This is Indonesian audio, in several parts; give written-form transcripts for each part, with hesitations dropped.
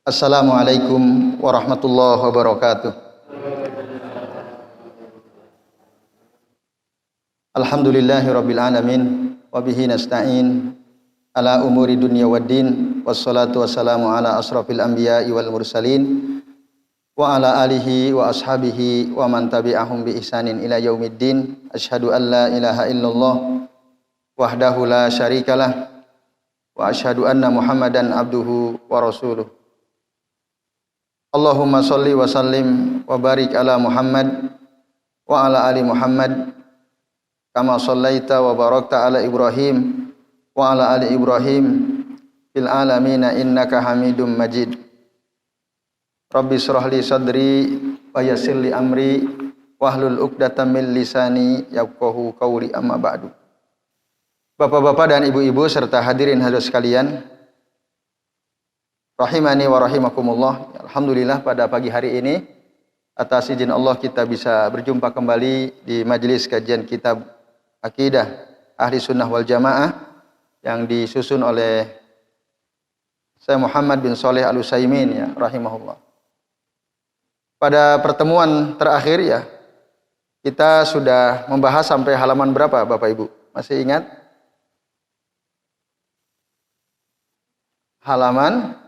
Assalamualaikum warahmatullahi wabarakatuh. Alhamdulillahirabbil alamin wa bihi nasta'in ala umuri dunya waddin wassalatu wassalamu ala asrafil anbiya'i wal mursalin wa ala alihi wa ashabihi wa man tabi'ahum bi ihsanin ila yaumiddin. Asyhadu an la ilaha illallah wahdahu la syarikalah wa asyhadu anna Muhammadan abduhu wa rasuluh. Allahumma sholli wa sallim wa barik ala Muhammad wa ala ali Muhammad kama shallaita wa barakta ala Ibrahim wa ala ali Ibrahim fil alamina innaka Hamidum Majid. Rabbi shrah li sadri wa yassir li amri wahlul 'uqdatam min lisani yafqahu qawli, amma ba'du. Bapak-bapak dan ibu-ibu serta hadirin hadirat sekalian, rahimani wa rahimakumullah. Alhamdulillah pada pagi hari ini atas izin Allah kita bisa berjumpa kembali di majelis kajian kitab Aqidah Ahli Sunnah wal Jamaah yang disusun oleh Syekh Muhammad bin Shalih Al-Utsaimin ya rahimahullah. Pada pertemuan terakhir ya kita sudah membahas sampai halaman berapa Bapak Ibu? Masih ingat? Halaman,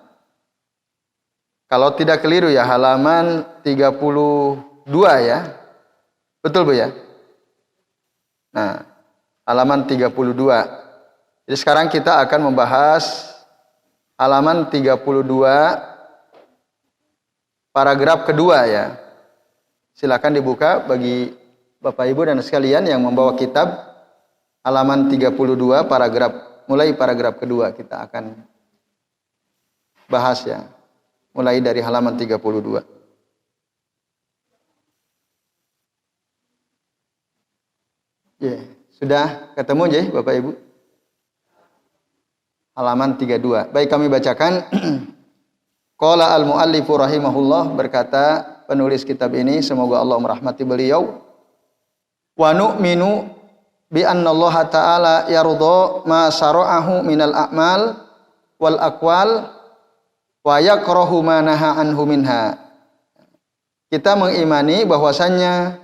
kalau tidak keliru ya, halaman 32 ya. Betul Bu ya? Nah, halaman 32. Jadi sekarang kita akan membahas halaman 32 paragraf kedua ya. Silakan dibuka bagi Bapak Ibu dan sekalian yang membawa kitab. Halaman 32 paragraf, mulai paragraf kedua kita akan bahas ya. Mulai dari halaman 32. Ya, sudah ketemu ya Bapak Ibu? Halaman 32. Baik, kami bacakan. Qala al-muallifu rahimahullah, berkata penulis kitab ini, semoga Allah merahmati beliau. Wa nu'minu bi anna Allah ta'ala yarda ma syara'ahu minal a'mal wal aqwal wa yakrahu ma naha anhu minha. Kita mengimani bahwasannya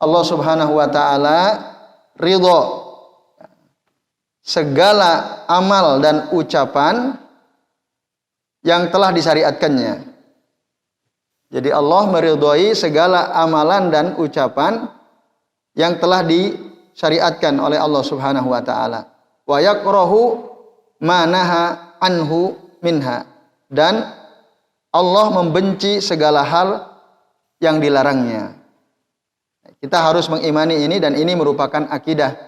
Allah Subhanahu wa taala ridha segala amal dan ucapan yang telah disyariatkannya. Jadi Allah meridhai segala amalan dan ucapan yang telah disyariatkan oleh Allah Subhanahu wa taala. Wa yakrahu ma naha anhu minha. Dan Allah membenci segala hal yang dilarangnya. Kita harus mengimani ini, dan ini merupakan akidah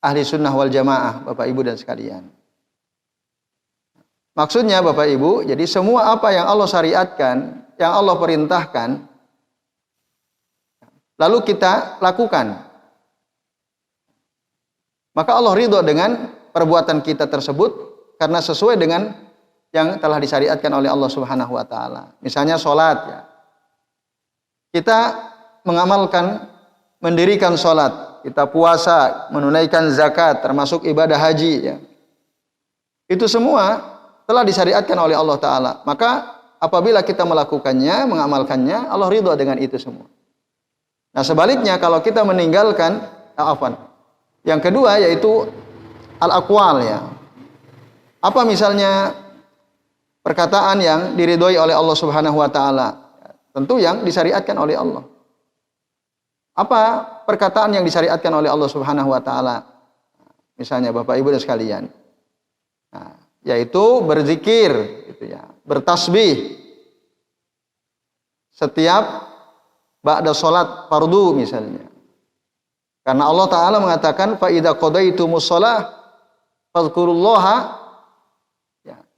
Ahli Sunnah wal Jamaah, Bapak Ibu dan sekalian. Maksudnya Bapak Ibu, jadi semua apa yang Allah syariatkan, yang Allah perintahkan, lalu kita lakukan, maka Allah ridho dengan perbuatan kita tersebut karena sesuai dengan yang telah disyariatkan oleh Allah Subhanahu wa taala. Misalnya salat ya. Kita mengamalkan, mendirikan salat, kita puasa, menunaikan zakat, termasuk ibadah haji ya. Itu semua telah disyariatkan oleh Allah taala. Maka apabila kita melakukannya, mengamalkannya, Allah ridha dengan itu semua. Nah, sebaliknya kalau kita meninggalkan yang kedua yaitu al-aqwal ya. Apa misalnya perkataan yang diridhoi oleh Allah Subhanahu wa taala? Tentu yang disyariatkan oleh Allah. Apa perkataan yang disyariatkan oleh Allah Subhanahu wa taala? Misalnya Bapak Ibu dan sekalian. Nah, yaitu berzikir gitu ya, bertasbih setiap ba'da salat fardu misalnya. Karena Allah taala mengatakan fa idza qadaitumus shalah fadhkurullaha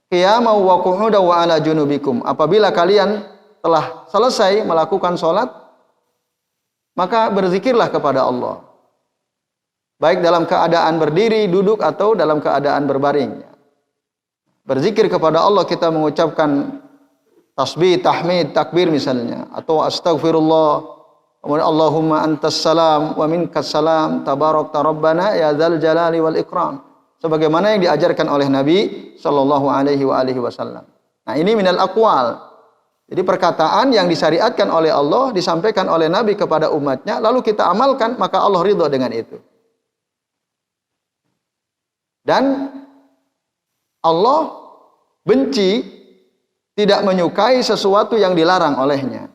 qiyaman wa qu'udan wa ala junubikum. Apabila kalian telah selesai melakukan salat, maka berzikirlah kepada Allah. Baik dalam keadaan berdiri, duduk atau dalam keadaan berbaring. Berzikir kepada Allah kita mengucapkan tasbih, tahmid, takbir misalnya, atau astaghfirullah, Allahumma antas salam wa minkas salam tabarakta rabbana ya dzal jalali wal ikram. Sebagaimana yang diajarkan oleh Nabi sallallahu alaihi wasallam. Nah, ini minal aqwal. Jadi perkataan yang disyariatkan oleh Allah, disampaikan oleh Nabi kepada umatnya, lalu kita amalkan, maka Allah ridho dengan itu. Dan Allah benci, tidak menyukai sesuatu yang dilarang olehnya.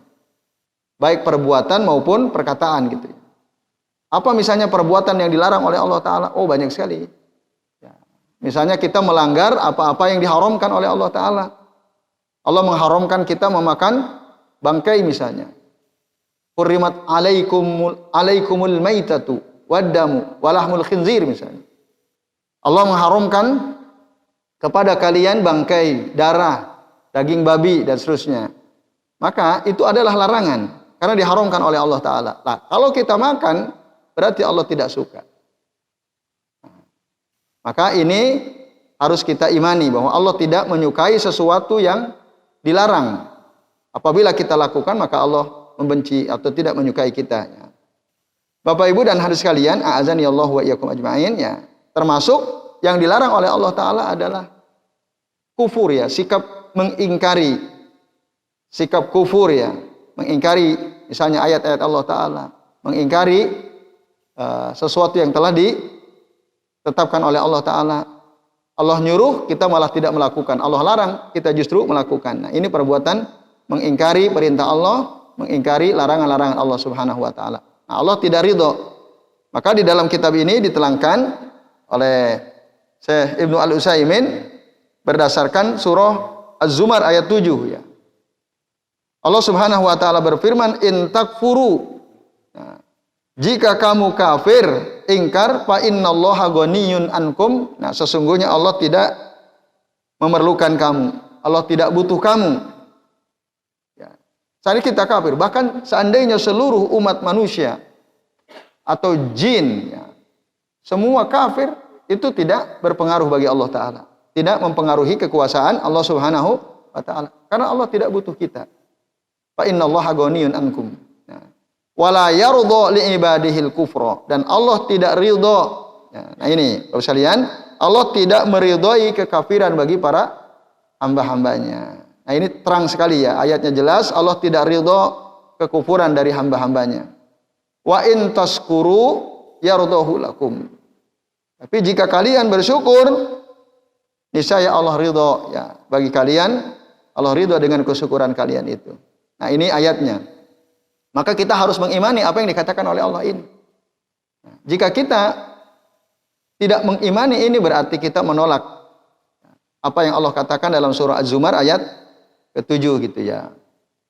Baik perbuatan maupun perkataan gitu. Apa misalnya perbuatan yang dilarang oleh Allah Ta'ala? Oh, banyak sekali. Ya. Misalnya kita melanggar apa-apa yang diharamkan oleh Allah Ta'ala. Allah mengharamkan kita memakan bangkai misalnya. Hurrimat alaikumul maitatu waddamu walahmul khinzir misalnya. Allah mengharamkan kepada kalian bangkai, darah, daging babi dan seterusnya. Maka itu adalah larangan karena diharamkan oleh Allah Ta'ala. Nah, kalau kita makan berarti Allah tidak suka. Maka ini harus kita imani bahwa Allah tidak menyukai sesuatu yang dilarang. Apabila kita lakukan maka Allah membenci atau tidak menyukai kita. Bapak Ibu dan hadirin sekalian, a'azani Allah wa iyyakum ajma'in, ya. Termasuk yang dilarang oleh Allah Ta'ala adalah kufur, ya, sikap mengingkari, sikap kufur, ya, mengingkari misalnya ayat-ayat Allah Ta'ala, mengingkari sesuatu yang telah ditetapkan oleh Allah Ta'ala. Allah nyuruh, kita malah tidak melakukan. Allah larang, kita justru melakukan. Nah, ini perbuatan mengingkari perintah Allah, mengingkari larangan-larangan Allah Subhanahu wa Ta'ala. Nah, Allah tidak ridho. Maka di dalam kitab ini diterangkan oleh Syekh Ibnu Al-Utsaimin berdasarkan surah Az-Zumar ayat 7, ya. Allah Subhanahu wa Ta'ala berfirman, "In takfuru." Nah, jika kamu kafir, ingkar, fa innallaha ghaniyun ankum. Nah, sesungguhnya Allah tidak memerlukan kamu. Allah tidak butuh kamu. Ya. Saat kita kafir, bahkan seandainya seluruh umat manusia atau jin, ya, semua kafir, itu tidak berpengaruh bagi Allah Ta'ala. Tidak mempengaruhi kekuasaan Allah Subhanahu wa Ta'ala. Karena Allah tidak butuh kita. Fa innallaha ghaniyun ankum. Wala yardha li ibadihil kufra, dan Allah tidak ridha. Nah, ini Bapak sekalian, Allah tidak meridhai kekafiran bagi para hamba-hambanya. Nah, ini terang sekali, ya, ayatnya jelas, Allah tidak ridha kekufuran dari hamba-hambanya. Wa in taskuru yardahu lakum. Tapi jika kalian bersyukur, niscaya Allah ridha, ya, bagi kalian. Allah ridha dengan kesyukuran kalian itu. Nah, ini ayatnya. Maka kita harus mengimani apa yang dikatakan oleh Allah ini. Nah, jika kita tidak mengimani ini, berarti kita menolak apa yang Allah katakan dalam surah Az-Zumar ayat ke-7 gitu, ya.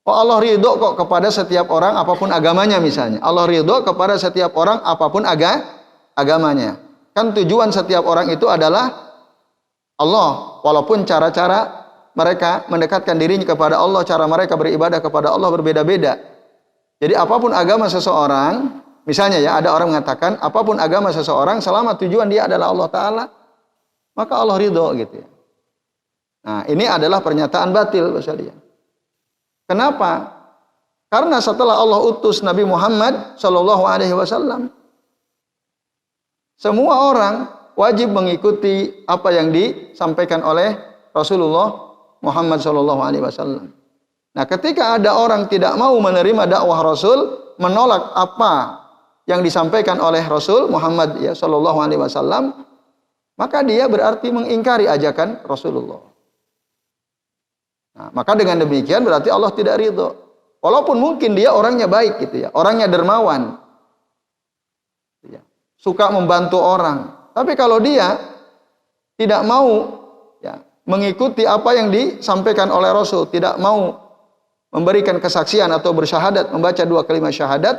Oh, Allah ridho kok kepada setiap orang apapun agamanya misalnya. Allah ridho kepada setiap orang apapun agamanya. Kan tujuan setiap orang itu adalah Allah, walaupun cara-cara mereka mendekatkan dirinya kepada Allah, cara mereka beribadah kepada Allah berbeda-beda. Jadi apapun agama seseorang, misalnya, ya, ada orang mengatakan apapun agama seseorang selama tujuan dia adalah Allah Ta'ala, maka Allah ridho gitu, ya. Nah, ini adalah pernyataan batil, Bapak sekalian. Kenapa? Karena setelah Allah utus Nabi Muhammad Shallallahu Alaihi Wasallam, semua orang wajib mengikuti apa yang disampaikan oleh Rasulullah Muhammad Shallallahu Alaihi Wasallam. Nah, ketika ada orang tidak mau menerima dakwah Rasul, menolak apa yang disampaikan oleh Rasul Muhammad, ya, Shallallahu Alaihi Wasallam, maka dia berarti mengingkari ajakan Rasulullah. Nah, maka dengan demikian berarti Allah tidak ridho. Walaupun mungkin dia orangnya baik gitu, ya, orangnya dermawan, ya, suka membantu orang, tapi kalau dia tidak mau, ya, mengikuti apa yang disampaikan oleh Rasul, tidak mau memberikan kesaksian atau bersyahadat, membaca 2 kalimat syahadat,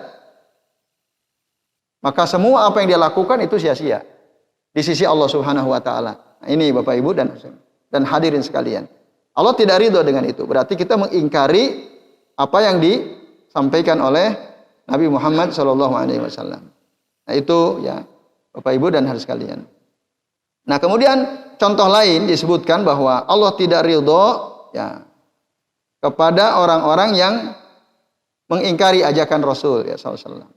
maka semua apa yang dia lakukan itu sia-sia di sisi Allah Subhanahu wa Ta'ala. Nah, ini Bapak Ibu dan hadirin sekalian, Allah tidak ridho dengan itu. Berarti kita mengingkari apa yang disampaikan oleh Nabi Muhammad Shallallahu Alaihi Wasallam. Nah, itu, ya, Bapak Ibu dan hadirin sekalian. Nah, kemudian contoh lain disebutkan bahwa Allah tidak ridho, ya, kepada orang-orang yang mengingkari ajakan Rasul, ya, SAW.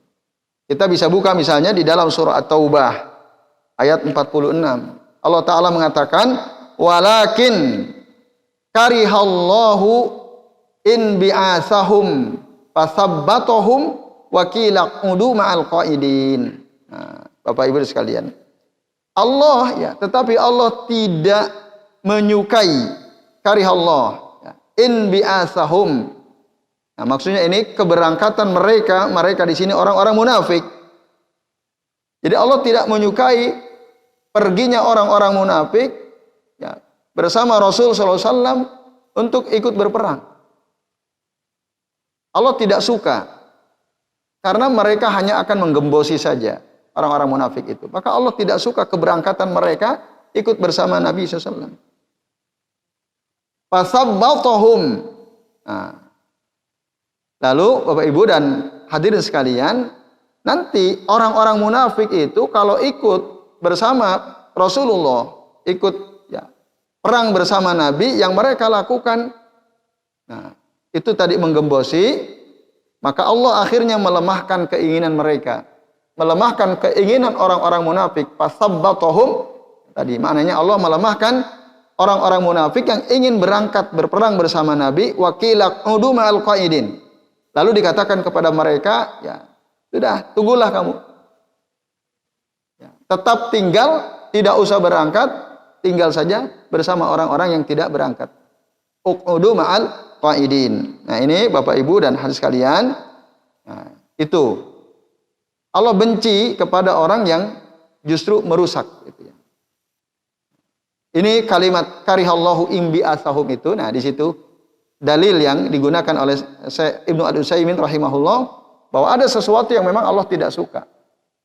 Kita bisa buka misalnya di dalam surah At-Taubah ayat 46. Allah Ta'ala mengatakan, walakin karihallahu in bi'asahum fasabbatahum wa qila qudu ma'al qaidin. Nah, Bapak Ibu sekalian, Allah ya, tetapi Allah tidak menyukai, karihallah ya, in bi'asahum. Nah, maksudnya ini keberangkatan mereka di sini orang-orang munafik. Jadi Allah tidak menyukai perginya orang-orang munafik ya, bersama Rasul sallallahu alaihi wasallam untuk ikut berperang. Allah tidak suka karena mereka hanya akan menggembosi saja orang-orang munafik itu. Maka Allah tidak suka keberangkatan mereka ikut bersama Nabi sallallahu alaihi wasallam. Fasabbatahum. Nah, lalu Bapak Ibu dan hadirin sekalian, nanti orang-orang munafik itu kalau ikut bersama Rasulullah, ikut ya, perang bersama Nabi, yang mereka lakukan, nah, itu tadi menggembosi, maka Allah akhirnya melemahkan keinginan mereka, melemahkan keinginan orang-orang munafik. Fasabbatahum, tadi maknanya Allah melemahkan orang-orang munafik yang ingin berangkat berperang bersama Nabi. Wa qila qudu ma'al qaidin. Lalu dikatakan kepada mereka, ya sudah, tunggulah kamu. Ya, tetap tinggal, tidak usah berangkat, tinggal saja bersama orang-orang yang tidak berangkat. Uq'udu ma'al qaidin. Nah, ini Bapak Ibu dan hadirin sekalian, nah, itu Allah benci kepada orang yang justru merusak gitu ya. Ini kalimat karihallahu imbi asahum itu. Nah, di situ dalil yang digunakan oleh Ibnu Utsaimin rahimahullah bahwa ada sesuatu yang memang Allah tidak suka,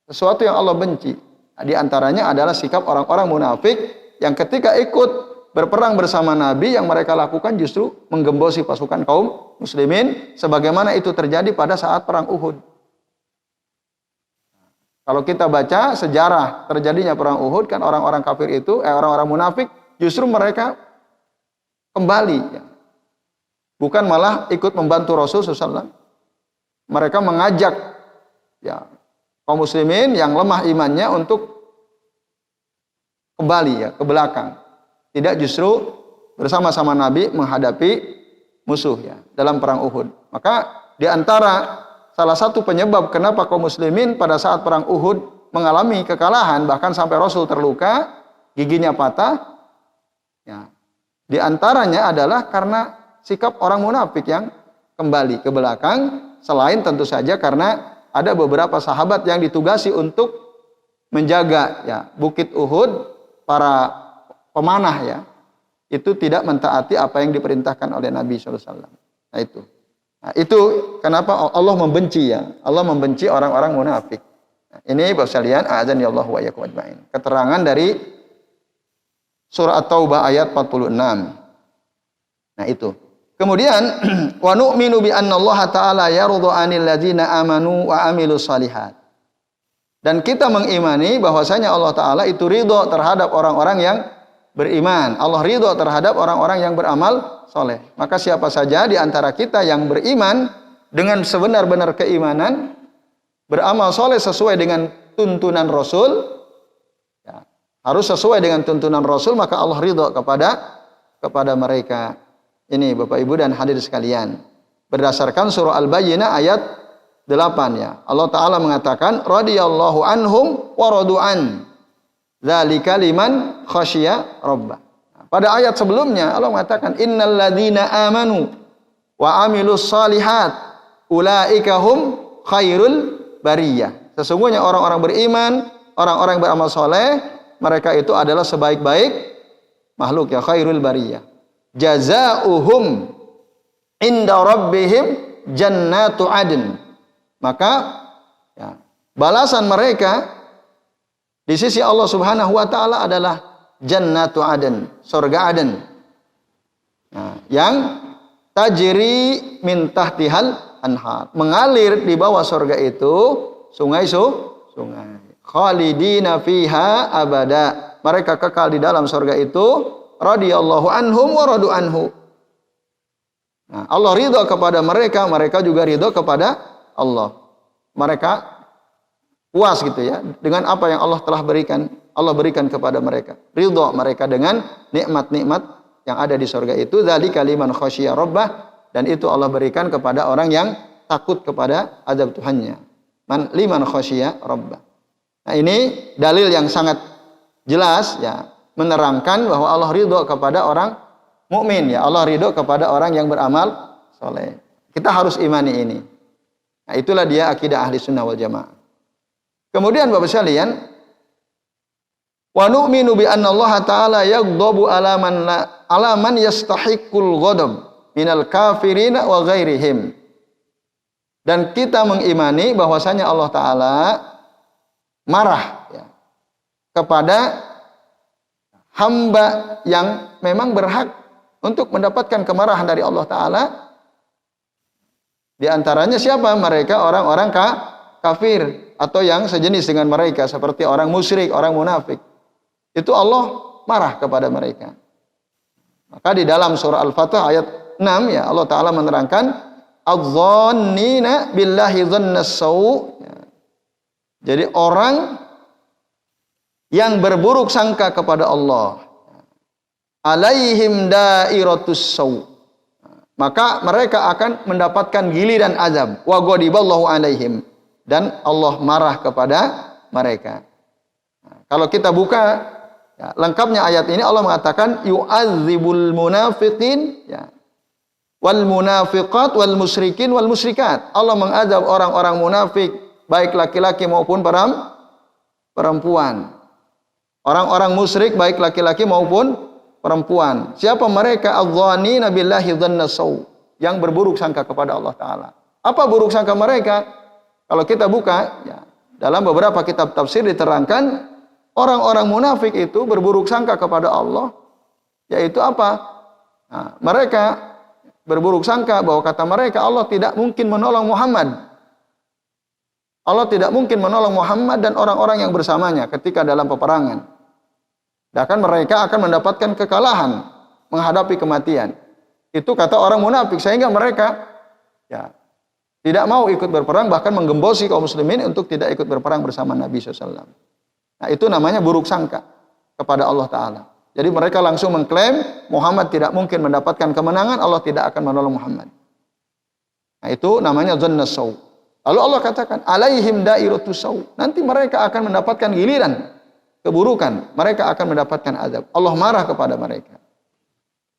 sesuatu yang Allah benci. Nah, di antaranya adalah sikap orang-orang munafik yang ketika ikut berperang bersama Nabi, yang mereka lakukan justru menggembosi pasukan kaum muslimin, sebagaimana itu terjadi pada saat perang Uhud. Kalau kita baca sejarah terjadinya perang Uhud, kan orang-orang kafir itu, orang-orang munafik, justru mereka kembali, ya. Bukan malah ikut membantu Rasul SAW. Mereka mengajak ya, kaum muslimin yang lemah imannya untuk kembali ya, ke belakang. Tidak justru bersama-sama Nabi menghadapi musuh ya, dalam perang Uhud. Maka di antara salah satu penyebab kenapa kaum muslimin pada saat perang Uhud mengalami kekalahan, bahkan sampai Rasul terluka, giginya patah, ya, di antaranya adalah karena sikap orang munafik yang kembali ke belakang, selain tentu saja karena ada beberapa sahabat yang ditugasi untuk menjaga ya, Bukit Uhud, para pemanah ya, itu tidak mentaati apa yang diperintahkan oleh Nabi SAW. Nah itu. Nah, itu kenapa Allah membenci ya. Allah membenci orang-orang munafik. Nah, ini Bapak sekalian, azan ya Allah wa iyyakum ajmain. Keterangan dari surah At-Taubah ayat 46. Nah, itu. Kemudian wa nu'minu bi anna Allah ta'ala yarudhu 'anil ladzina amanu wa 'amilus shalihat. Dan kita mengimani bahwasanya Allah Ta'ala itu ridho terhadap orang-orang yang beriman. Allah ridho terhadap orang-orang yang beramal soleh. Maka siapa saja di antara kita yang beriman dengan sebenar-benar keimanan, beramal soleh sesuai dengan tuntunan Rasul, ya, harus sesuai dengan tuntunan Rasul, maka Allah ridho kepada mereka. Ini Bapak Ibu dan hadirin sekalian, berdasarkan surah Al-Bayyinah ayat 8 ya. Allah Ta'ala mengatakan radhiyallahu anhum wa radu'an. Dzalika liman khasyiya rabbah. Pada ayat sebelumnya Allah mengatakan innal ladzina amanu wa amilus shalihat ulaika hum khairul bariyah. Sesungguhnya orang-orang beriman, orang-orang yang beramal soleh, mereka itu adalah sebaik-baik makhluk ya, khairul bariyah. Jazaohum inda rabbihim jannatu adn. Maka ya, balasan mereka di sisi Allah Subhanahu wa taala adalah jannatu adn, surga Aden. Nah, yang tajri min tahtihal anhar, mengalir di bawah surga itu sungai. Khalidina fiha abada. Mereka kekal di dalam surga itu, radhiyallahu anhum wa radu anhu. Nah, Allah ridha kepada mereka, mereka juga ridha kepada Allah. Mereka puas gitu ya dengan apa yang Allah telah berikan, Allah berikan kepada mereka. Ridha mereka dengan nikmat-nikmat yang ada di surga itu dzalika liman khasyia rabbah, dan itu Allah berikan kepada orang yang takut kepada azab Tuhannya. Liman khasyia rabbah. Nah, ini dalil yang sangat jelas ya, menerangkan bahwa Allah ridho kepada orang mukmin ya. Allah ridho kepada orang yang beramal soleh. Kita harus imani ini. Nah, itulah dia akidah ahli sunnah wal jamaah. Kemudian Bapak sekalian, wa nu'minu bi anna Allah Ta'ala yaghdabu ala man yastahiqqul ghadab minal kafirina wa ghairihim. Dan kita mengimani bahwasanya Allah Ta'ala marah ya, kepada hamba yang memang berhak untuk mendapatkan kemarahan dari Allah Ta'ala. Di antaranya siapa? Mereka orang-orang kafir atau yang sejenis dengan mereka seperti orang musyrik, orang munafik. Itu Allah marah kepada mereka. Maka di dalam surah Al-Fatah ayat 6 ya, Allah Ta'ala menerangkan adh-dhannina billahi dhannas sau'. Jadi orang yang berburuk sangka kepada Allah, alaihim dairatus sau', maka mereka akan mendapatkan giliran azab. Wa ghadiballahu alaihim, dan Allah marah kepada mereka. Nah, kalau kita buka ya, lengkapnya ayat ini, Allah mengatakan yu'adzibul munafiqin ya, wal munafiqat wal musyrikin wal musyrikat. Allah mengazab orang-orang munafik, baik laki-laki maupun perempuan. Orang-orang musyrik baik laki-laki maupun perempuan. Siapa mereka? Adh-dhannina billahi dhannas sau', yang berburuk sangka kepada Allah Ta'ala. Apa buruk sangka mereka? Kalau kita buka ya, dalam beberapa kitab tafsir diterangkan orang-orang munafik itu berburuk sangka kepada Allah, yaitu apa? Nah, mereka berburuk sangka bahwa kata mereka Allah tidak mungkin menolong Muhammad. Allah tidak mungkin menolong Muhammad dan orang-orang yang bersamanya ketika dalam peperangan. Bahkan mereka akan mendapatkan kekalahan menghadapi kematian. Itu kata orang munafik, sehingga mereka ya, tidak mau ikut berperang, bahkan menggembosi kaum muslimin untuk tidak ikut berperang bersama Nabi SAW. Nah, itu namanya buruk sangka kepada Allah Ta'ala. Jadi mereka langsung mengklaim Muhammad tidak mungkin mendapatkan kemenangan, Allah tidak akan menolong Muhammad. Nah, itu namanya dhannas sau'. Lalu Allah katakan alaihim dairatus sau', nanti mereka akan mendapatkan giliran keburukan, mereka akan mendapatkan azab. Allah marah kepada mereka.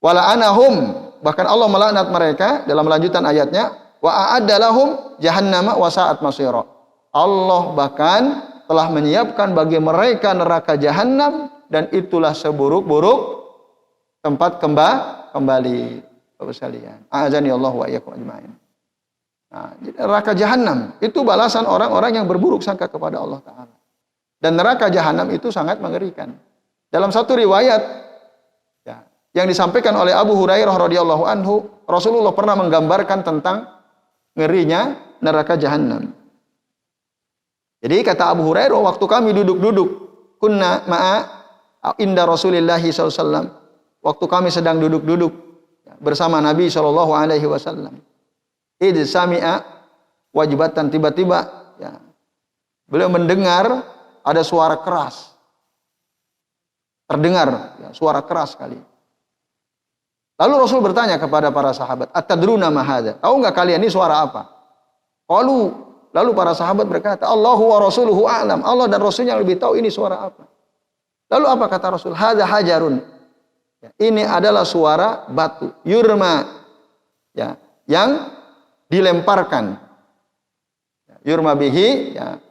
Wala'anahum, bahkan Allah melaknat mereka dalam lanjutan ayatnya, wa a'adda lahum jahannama wa sa'at masira. Allah bahkan telah menyiapkan bagi mereka neraka jahanam, dan itulah seburuk-buruk tempat kembali. Bapak sekalian, a'azani Allah wa iyyakum ajmain. Nah, neraka jahanam itu balasan orang-orang yang berburuk sangka kepada Allah Ta'ala. Dan neraka jahanam itu sangat mengerikan. Dalam satu riwayat ya, yang disampaikan oleh Abu Hurairah radhiyallahu anhu, Rasulullah pernah menggambarkan tentang ngerinya neraka jahanam. Jadi kata Abu Hurairah, waktu kami duduk-duduk, kunna ma'a inda Rasulillahi SAW, waktu kami sedang duduk-duduk bersama Nabi SAW, idh sami'a wajibatan, tiba-tiba ya, beliau mendengar ada suara keras. Terdengar ya, suara keras sekali. Lalu Rasul bertanya kepada para sahabat, atadruna ma hadza? Tahu enggak kalian ini suara apa? Lalu para sahabat berkata, Allahu wa rasuluhu a'lam. Allah dan Rasulnya lebih tahu ini suara apa. Lalu apa kata Rasul? Hadza hajarun. Ya, ini adalah suara batu, yurma. Ya, yang dilemparkan. Ya, yurma bihi ya,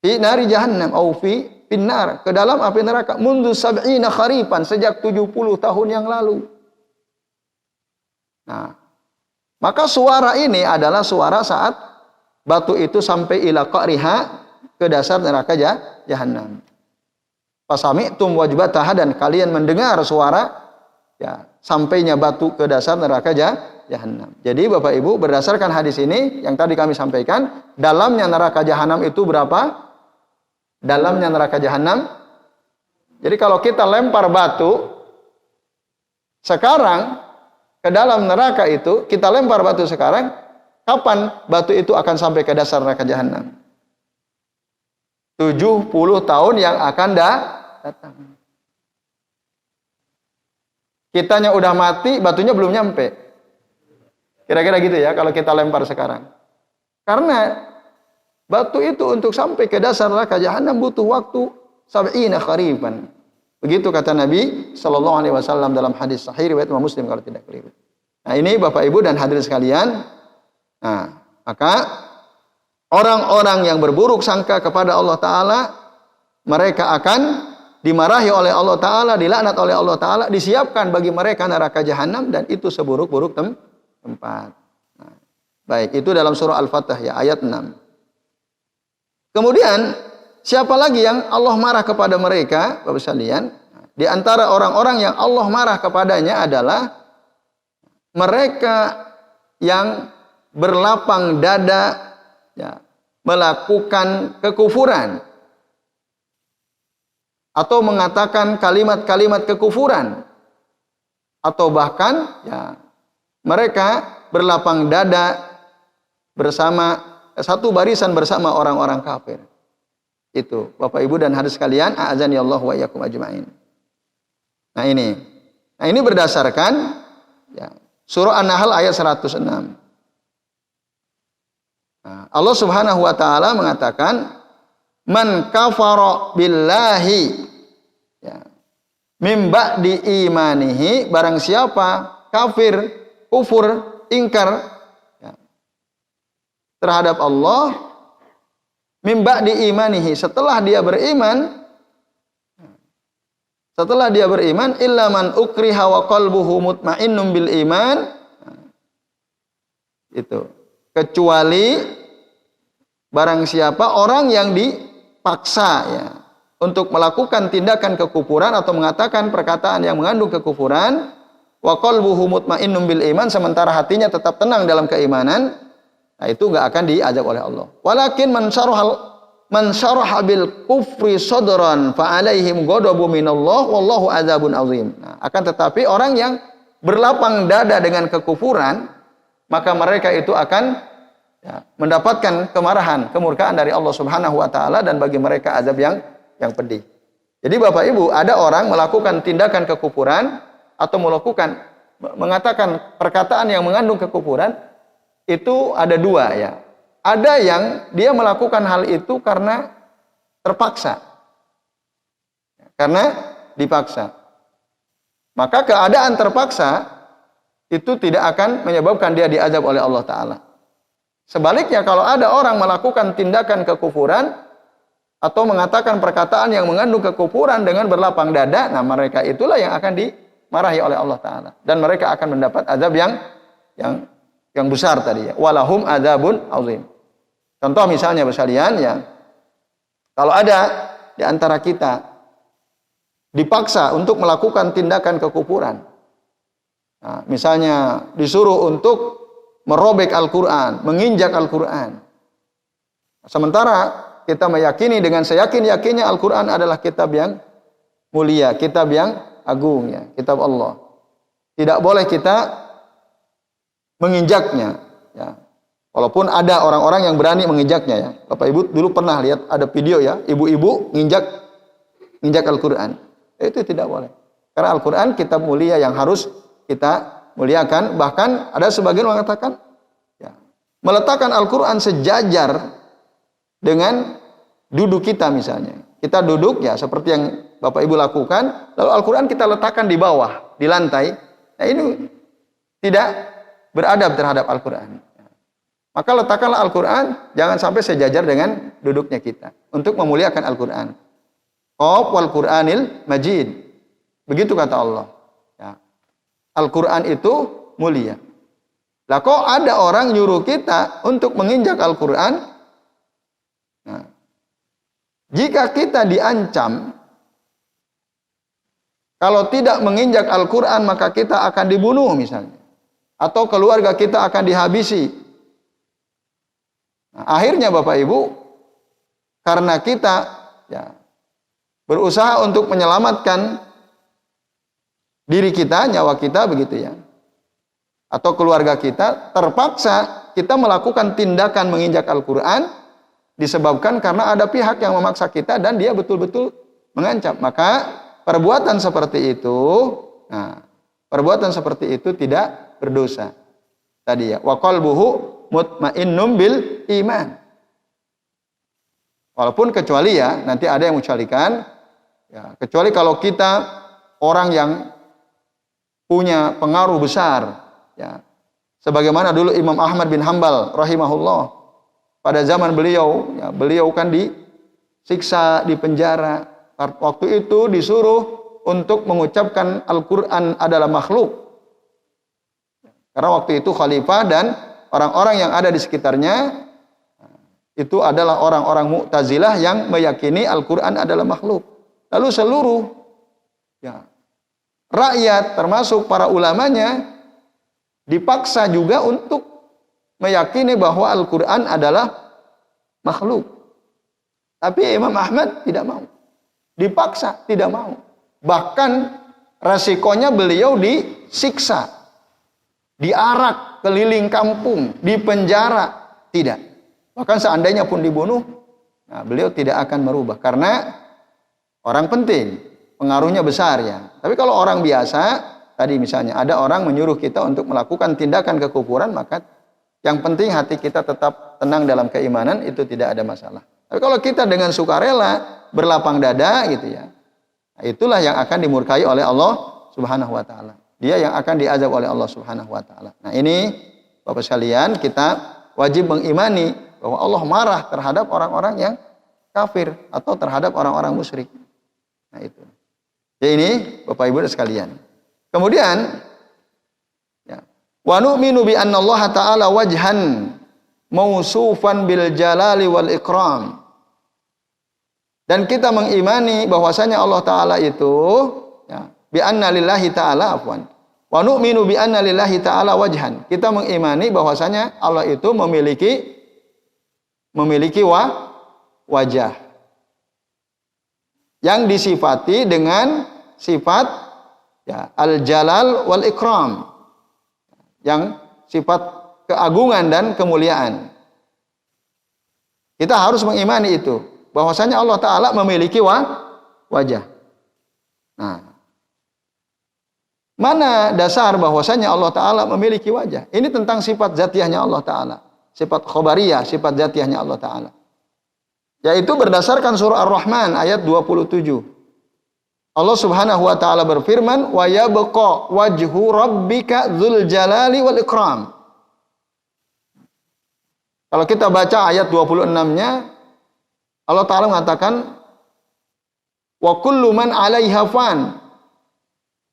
fi nari jahannam au fi finnar, ke dalam api neraka, mundu sab'ina kharifan, sejak 70 tahun yang lalu. Nah, maka suara ini adalah suara saat batu itu sampai ila qa'riha, ke dasar neraka jahannam. Fasami'tum wajbataha, dan kalian mendengar suara ya, sampainya batu ke dasar neraka jahannam. Jadi Bapak Ibu, berdasarkan hadis ini yang tadi kami sampaikan, dalamnya neraka jahanam itu berapa? Dalamnya neraka jahanam. Jadi kalau kita lempar batu sekarang ke dalam neraka itu, kita lempar batu sekarang, kapan batu itu akan sampai ke dasar neraka jahanam? 70 tahun yang akan datang. Kitanya udah mati, batunya belum nyampe. Kira-kira gitu ya kalau kita lempar sekarang. Karena batu itu untuk sampai ke dasar neraka jahanam butuh waktu 70 kharifan. Begitu kata Nabi sallallahu alaihi wasallam dalam hadis sahih riwayat Imam Muslim kalau tidak keliru. Nah, ini Bapak Ibu dan hadirin sekalian. Nah, maka orang-orang yang berburuk sangka kepada Allah taala, mereka akan dimarahi oleh Allah taala, dilaknat oleh Allah taala, disiapkan bagi mereka neraka jahanam dan itu seburuk-buruk tempat. Nah, baik, itu dalam surah Al-Fatah ya ayat 6. Kemudian siapa lagi yang Allah marah kepada mereka, Bapak sekalian? Di antara orang-orang yang Allah marah kepadanya adalah mereka yang berlapang dada ya, melakukan kekufuran atau mengatakan kalimat-kalimat kekufuran, atau bahkan ya mereka berlapang dada bersama satu barisan bersama orang-orang kafir. Itu Bapak Ibu dan hadirin sekalian, a'azani Allah wa iyyakum ajmain. Nah ini berdasarkan ya, surah An-Nahl ayat 106. Nah, Allah Subhanahu wa taala mengatakan man kafara billahi ya, mim ba'di imanihi, barang siapa kafir, kufur, ingkar ya, terhadap Allah, mim ba'di imanihi, setelah dia beriman, illa man ukriha wa qalbuhu mutmainnun bil iman, itu kecuali barang siapa orang yang dipaksa ya untuk melakukan tindakan kekufuran atau mengatakan perkataan yang mengandung kekufuran, wa qalbuhu mutmainnun bil iman, sementara hatinya tetap tenang dalam keimanan, nah itu enggak akan diazab oleh Allah. Walakin man syaraha bil kufri sadran fa alaihim ghadabu minallah wallahu adzabun azim. Nah, akan tetapi orang yang berlapang dada dengan kekufuran, maka mereka itu akan ya, mendapatkan kemarahan, kemurkaan dari Allah Subhanahu wa taala, dan bagi mereka azab yang pedih. Jadi Bapak Ibu, ada orang melakukan tindakan kekufuran atau mengatakan perkataan yang mengandung kekufuran, itu ada dua ya. Ada yang dia melakukan hal itu karena terpaksa. Karena dipaksa. Maka keadaan terpaksa itu tidak akan menyebabkan dia diazab oleh Allah Ta'ala. Sebaliknya, kalau ada orang melakukan tindakan kekufuran atau mengatakan perkataan yang mengandung kekufuran dengan berlapang dada, nah mereka itulah yang akan dimarahi oleh Allah Ta'ala. Dan mereka akan mendapat azab yang besar tadi ya. Walahum adzabun azim. Contoh misalnya sekalian ya, kalau ada di antara kita dipaksa untuk melakukan tindakan kekufuran, nah, misalnya disuruh untuk merobek Al-Quran, menginjak Al-Quran, sementara kita meyakini dengan seyakin-yakinnya Al-Quran adalah kitab yang mulia, kitab yang agung ya, kitab Allah. Tidak boleh kita menginjaknya ya. Walaupun ada orang-orang yang berani menginjaknya ya. Bapak Ibu dulu pernah lihat ada video ya, ibu-ibu nginjak Al-Quran. Itu tidak boleh. Karena Al-Quran kitab mulia yang harus kita muliakan. Bahkan ada sebagian mengatakan ya, meletakkan Al-Quran sejajar dengan duduk kita misalnya. Kita duduk ya seperti yang Bapak Ibu lakukan, lalu Al-Quran kita letakkan di bawah, di lantai. Nah ini tidak beradab terhadap Al-Quran. Maka letakkanlah Al-Quran jangan sampai sejajar dengan duduknya kita untuk memuliakan Al-Quran. Qaf wal Qur'anil Majid. Begitu kata Allah. Ya. Al-Quran itu mulia. Lah kok ada orang nyuruh kita untuk menginjak Al-Quran? Nah, jika kita diancam kalau tidak menginjak Al-Quran maka kita akan dibunuh misalnya. Atau keluarga kita akan dihabisi. Nah, akhirnya Bapak Ibu, karena kita ya, berusaha untuk menyelamatkan diri kita, nyawa kita begitu ya, atau keluarga kita, terpaksa kita melakukan tindakan menginjak Al-Quran disebabkan karena ada pihak yang memaksa kita dan dia betul-betul mengancam. Maka perbuatan seperti itu, nah, perbuatan seperti itu tidak berdosa. Tadi ya, wa qalbuhu mutmainnum bil iman. Walaupun kecuali ya, nanti ada yang mengecualikan, ya, kecuali kalau kita orang yang punya pengaruh besar, ya. Sebagaimana dulu Imam Ahmad bin Hanbal rahimahullah, pada zaman beliau, ya, beliau kan disiksa, dipenjara. Waktu itu disuruh untuk mengucapkan Al-Quran adalah makhluk. Karena waktu itu khalifah dan orang-orang yang ada di sekitarnya itu adalah orang-orang Mu'tazilah yang meyakini Al-Quran adalah makhluk. Lalu seluruh ya, rakyat termasuk para ulamanya dipaksa juga untuk meyakini bahwa Al-Quran adalah makhluk. Tapi Imam Ahmad tidak mau. Dipaksa, tidak mau. Bahkan resikonya beliau disiksa, diarak keliling kampung, dipenjara. Tidak. Bahkan seandainya pun dibunuh, nah, beliau tidak akan merubah. Karena orang penting, pengaruhnya besar ya. Tapi kalau orang biasa, tadi misalnya ada orang menyuruh kita untuk melakukan tindakan kekufuran, maka yang penting hati kita tetap tenang dalam keimanan, itu tidak ada masalah. Tapi kalau kita dengan sukarela, berlapang dada gitu ya, nah, itulah yang akan dimurkai oleh Allah Subhanahu wa taala. Dia yang akan diazab oleh Allah Subhanahu wa taala. Nah, ini Bapak sekalian, kita wajib mengimani bahwa Allah marah terhadap orang-orang yang kafir atau terhadap orang-orang musyrik. Nah, itu. Jadi ini Bapak Ibu sekalian. Kemudian ya, wa nu'minu bi anna Allah ta'ala wajhan mausufan bil jalali wal ikram. Dan kita mengimani bahwasanya Allah Ta'ala itu ya, bi anna lillahi ta'ala afwan. Wa nu'minu bi anna lillahi ta'ala wajhan. Kita mengimani bahwasanya Allah itu memiliki wajah yang disifati dengan sifat ya, al-jalal wal ikram. Yang sifat keagungan dan kemuliaan. Kita harus mengimani itu. Bahwasanya Allah Ta'ala memiliki wajah. Nah, mana dasar bahwasanya Allah Ta'ala memiliki wajah? Ini tentang sifat zatiahnya Allah Ta'ala. Sifat khobariyah, sifat zatiahnya Allah Ta'ala. Yaitu berdasarkan surah Ar-Rahman ayat 27. Allah Subhanahu wa Ta'ala berfirman, wa yabqa wajhu rabbika dzul jalali wal ikram. Kalau kita baca ayat 26-nya, Allah Ta'ala mengatakan, wa kullu man 'alaiha fan.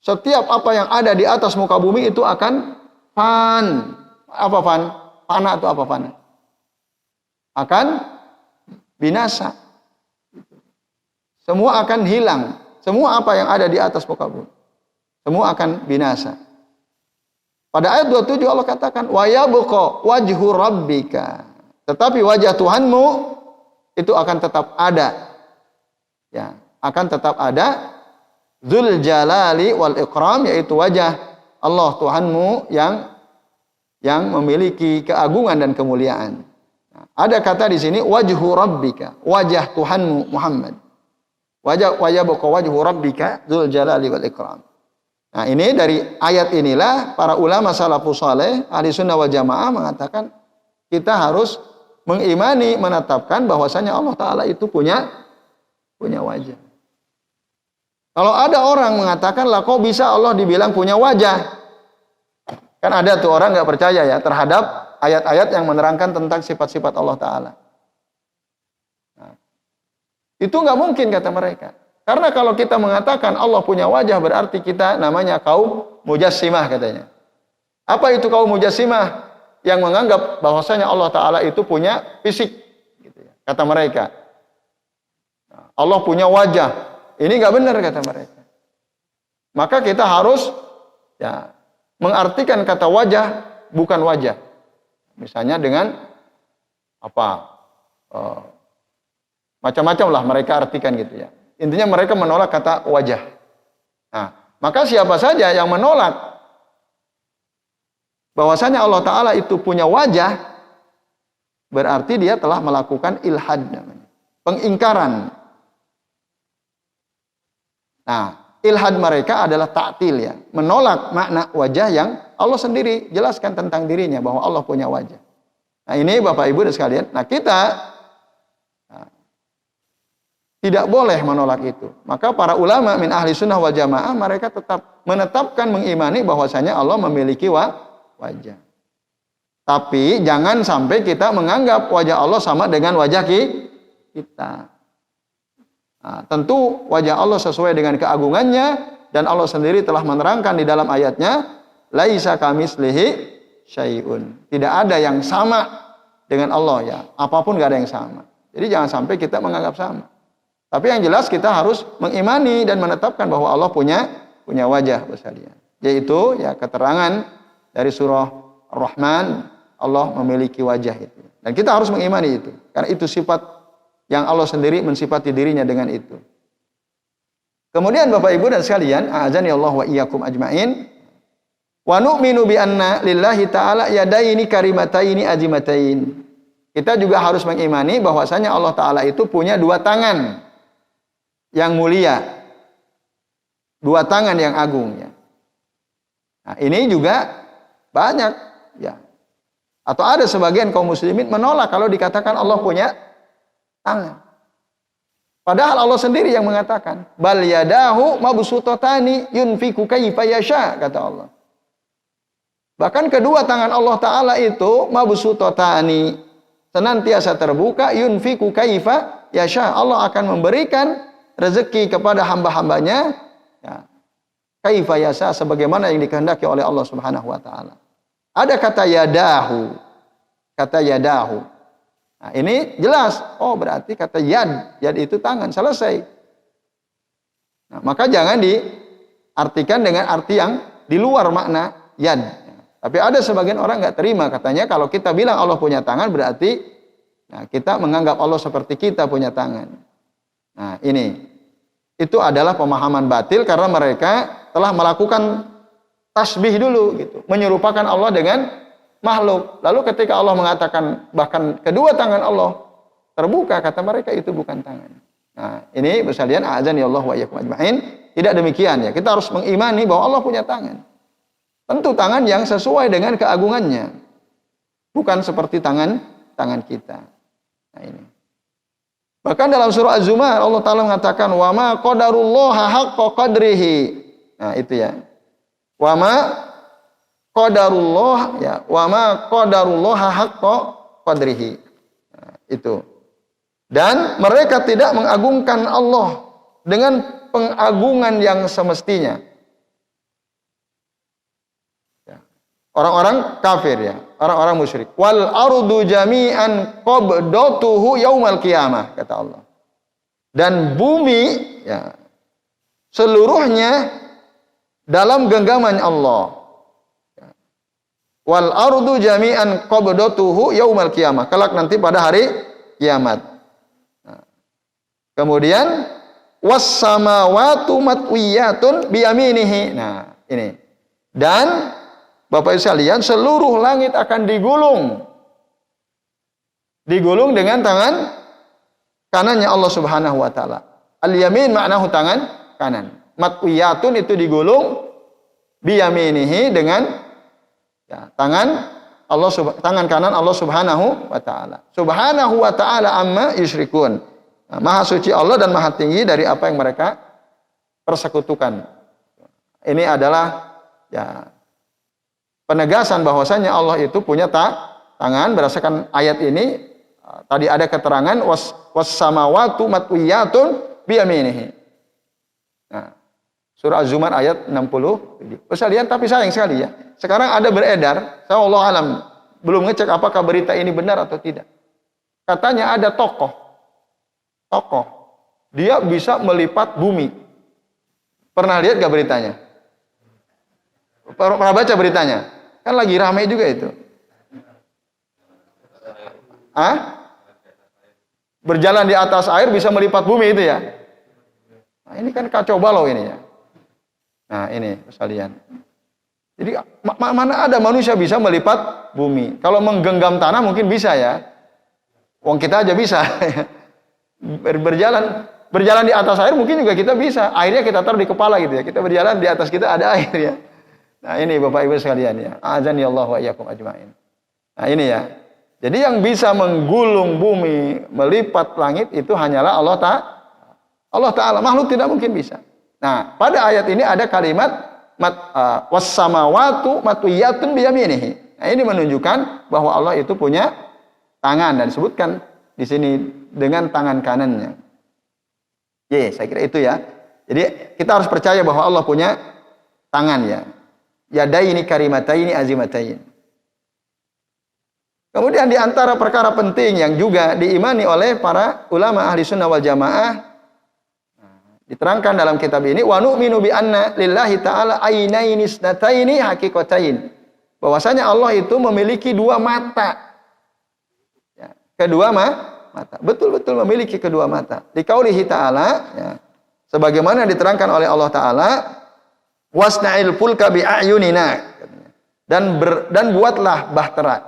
Setiap apa yang ada di atas muka bumi itu akan fan. Apa fan? Fana itu apa fana? Akan binasa. Semua akan hilang. Semua apa yang ada di atas muka bumi, semua akan binasa. Pada ayat 27 Allah katakan, wa yabqa wajhu rabbika. Tetapi wajah Tuhanmu itu akan tetap ada. Ya, akan tetap ada. Dzul jalali wal ikram, yaitu wajah Allah Tuhanmu yang memiliki keagungan dan kemuliaan. Nah, ada kata di sini wajhu rabbika, wajah Tuhanmu Muhammad. Wajah yabqa wajhu rabbika dzul jalali wal ikram. Nah, ini dari ayat inilah para ulama salafus saleh ahli sunnah wal jamaah mengatakan kita harus mengimani, menetapkan bahwasanya Allah Ta'ala itu punya wajah. Kalau ada orang mengatakan, lah kok bisa Allah dibilang punya wajah? Kan ada tuh orang nggak percaya ya terhadap ayat-ayat yang menerangkan tentang sifat-sifat Allah Ta'ala. Nah, itu nggak mungkin kata mereka. Karena kalau kita mengatakan Allah punya wajah, berarti kita namanya kaum mujassimah katanya. Apa itu kaum mujassimah? Yang menganggap bahwasanya Allah Ta'ala itu punya fisik. Gitu ya, kata mereka. Allah punya wajah. Ini nggak benar kata mereka. Maka kita harus ya, mengartikan kata wajah bukan wajah. Misalnya dengan apa? Macam-macam lah mereka artikan gitu ya. Intinya mereka menolak kata wajah. Nah, maka siapa saja yang menolak bahwasanya Allah Ta'ala itu punya wajah, berarti dia telah melakukan ilhad namanya, pengingkaran. Nah, ilhad mereka adalah ta'til ya, menolak makna wajah yang Allah sendiri jelaskan tentang dirinya bahwa Allah punya wajah. Nah, ini Bapak Ibu dan sekalian. Nah, kita tidak boleh menolak itu. Maka para ulama min ahli sunnah wal jamaah mereka tetap menetapkan mengimani bahwasanya Allah memiliki wajah. Tapi jangan sampai kita menganggap wajah Allah sama dengan wajah kita. Nah, tentu wajah Allah sesuai dengan keagungannya dan Allah sendiri telah menerangkan di dalam ayatnya, laisa kamitslihi syai'un. Tidak ada yang sama dengan Allah ya. Apapun enggak ada yang sama. Jadi jangan sampai kita menganggap sama. Tapi yang jelas kita harus mengimani dan menetapkan bahwa Allah punya wajah sekalian. Yaitu ya keterangan dari surah Ar-Rahman, Allah memiliki wajah itu. Dan kita harus mengimani itu. Karena itu sifat yang Allah sendiri mensifati dirinya dengan itu. Kemudian Bapak Ibu dan sekalian, a'azani Allah wa iyyakum ajmain. Wa nu'minu bi anna lillahi ta'ala yadaini karimataini azimatain. Kita juga harus mengimani bahwasanya Allah Ta'ala itu punya dua tangan yang mulia. Dua tangan yang agung ya. Nah, ini juga banyak ya. Atau ada sebagian kaum muslimin menolak kalau dikatakan Allah punya tangan. Padahal Allah sendiri yang mengatakan, bal yadahu mabsutatani yunfiku kaifa yasha, kata Allah. Bahkan kedua tangan Allah Ta'ala itu mabsutatani, senantiasa terbuka, yunfiku kaifa yasha. Allah akan memberikan rezeki kepada hamba-hambanya ya, kaifa yasha, sebagaimana yang dikehendaki oleh Allah Subhanahu wa taala. Ada kata yadahu. Kata yadahu. Nah, ini jelas. Oh, berarti kata yad. Yad itu tangan. Selesai. Nah, maka jangan diartikan dengan arti yang di luar makna yad. Tapi ada sebagian orang nggak terima. Katanya kalau kita bilang Allah punya tangan berarti nah, kita menganggap Allah seperti kita punya tangan. Nah, ini. Itu adalah pemahaman batil karena mereka telah melakukan tasbih dulu gitu, menyerupakan Allah dengan makhluk. Lalu ketika Allah mengatakan bahkan kedua tangan Allah terbuka, kata mereka itu bukan tangan. Nah, ini sekalian a'adzani Allah wa iyyakum ajmain. Tidak demikian ya. Kita harus mengimani bahwa Allah punya tangan. Tentu tangan yang sesuai dengan keagungannya. Bukan seperti tangan kita. Nah, ini. Bahkan dalam surah Az-Zumar Allah Ta'ala mengatakan wa ma qadarullaha haqqa qadrihi. Nah, itu ya. Wa ma qadarullah ya, wa ma qadarullaha haqqa qadrihi. Nah, itu. Dan mereka tidak mengagungkan Allah dengan pengagungan yang semestinya. Ya. Orang-orang kafir ya, orang-orang musyrik. Wal ardu jami'an qabdatuhu yaumal qiyamah, kata Allah. Dan bumi ya seluruhnya dalam genggaman Allah. Wal ardu jami'an qabdatuhu yaumal qiyamah. Kelak nanti pada hari kiamat. Nah. Kemudian was samawati matwiyatun bi yaminihi. Nah, ini. Dan Bapak Ibu sekalian, seluruh langit akan digulung. Digulung dengan tangan kanannya Allah Subhanahu wa taala. Al-yamin maknahu tangan kanan. Matwiyatun itu digulung biyaminihi dengan ya, tangan kanan Allah Subhanahu wa taala. Subhanahu wa taala amma yusyrikun. Nah, maha suci Allah dan maha tinggi dari apa yang mereka persekutukan. Ini adalah ya penegasan bahwasanya Allah itu punya tangan berdasarkan ayat ini. Tadi ada keterangan was samawati matwiyatun biyaminihi. Nah, surah Az-Zumar ayat 60. Lihat, tapi sayang sekali ya. Sekarang ada beredar, saya Allah alam, belum ngecek apakah berita ini benar atau tidak. Katanya ada tokoh. Dia bisa melipat bumi. Pernah lihat gak beritanya? Pernah baca beritanya? Kan lagi ramai juga itu. Berjalan di atas air bisa melipat bumi itu ya. Nah, ini kan kacau balau ini ya. Nah, ini sekalian. Jadi mana ada manusia bisa melipat bumi. Kalau menggenggam tanah mungkin bisa ya. Wong kita aja bisa. Berjalan berjalan di atas air mungkin juga kita bisa. Airnya kita taruh di kepala gitu ya. Kita berjalan di atas kita ada air ya. Nah ini Bapak Ibu sekalian ya. Azani Allah wa iyyakum ajmain. Nah ini ya. Jadi yang bisa menggulung bumi, melipat langit itu hanyalah Allah Ta'ala. Makhluk tidak mungkin bisa. Nah pada ayat ini ada kalimat was-samawatu matwiyatun biyaminihi. Nah ini menunjukkan bahwa Allah itu punya tangan dan disebutkan di sini dengan tangan kanannya. Saya kira itu ya. Jadi kita harus percaya bahwa Allah punya tangan ya. Yadaini karimataini azimataini. Kemudian di antara perkara penting yang juga diimani oleh para ulama ahli sunnah wal jamaah diterangkan dalam kitab ini, wa nu'minu bi anna lillahi ta'ala ainaini isnataini haqiqatain. Bahwasanya Allah itu memiliki dua mata. Ya, kedua mata. Betul-betul memiliki kedua mata. Di qaulihi ta'ala ya, sebagaimana diterangkan oleh Allah Ta'ala, wasna'il fulka bi a'yunina. Dan buatlah bahtera.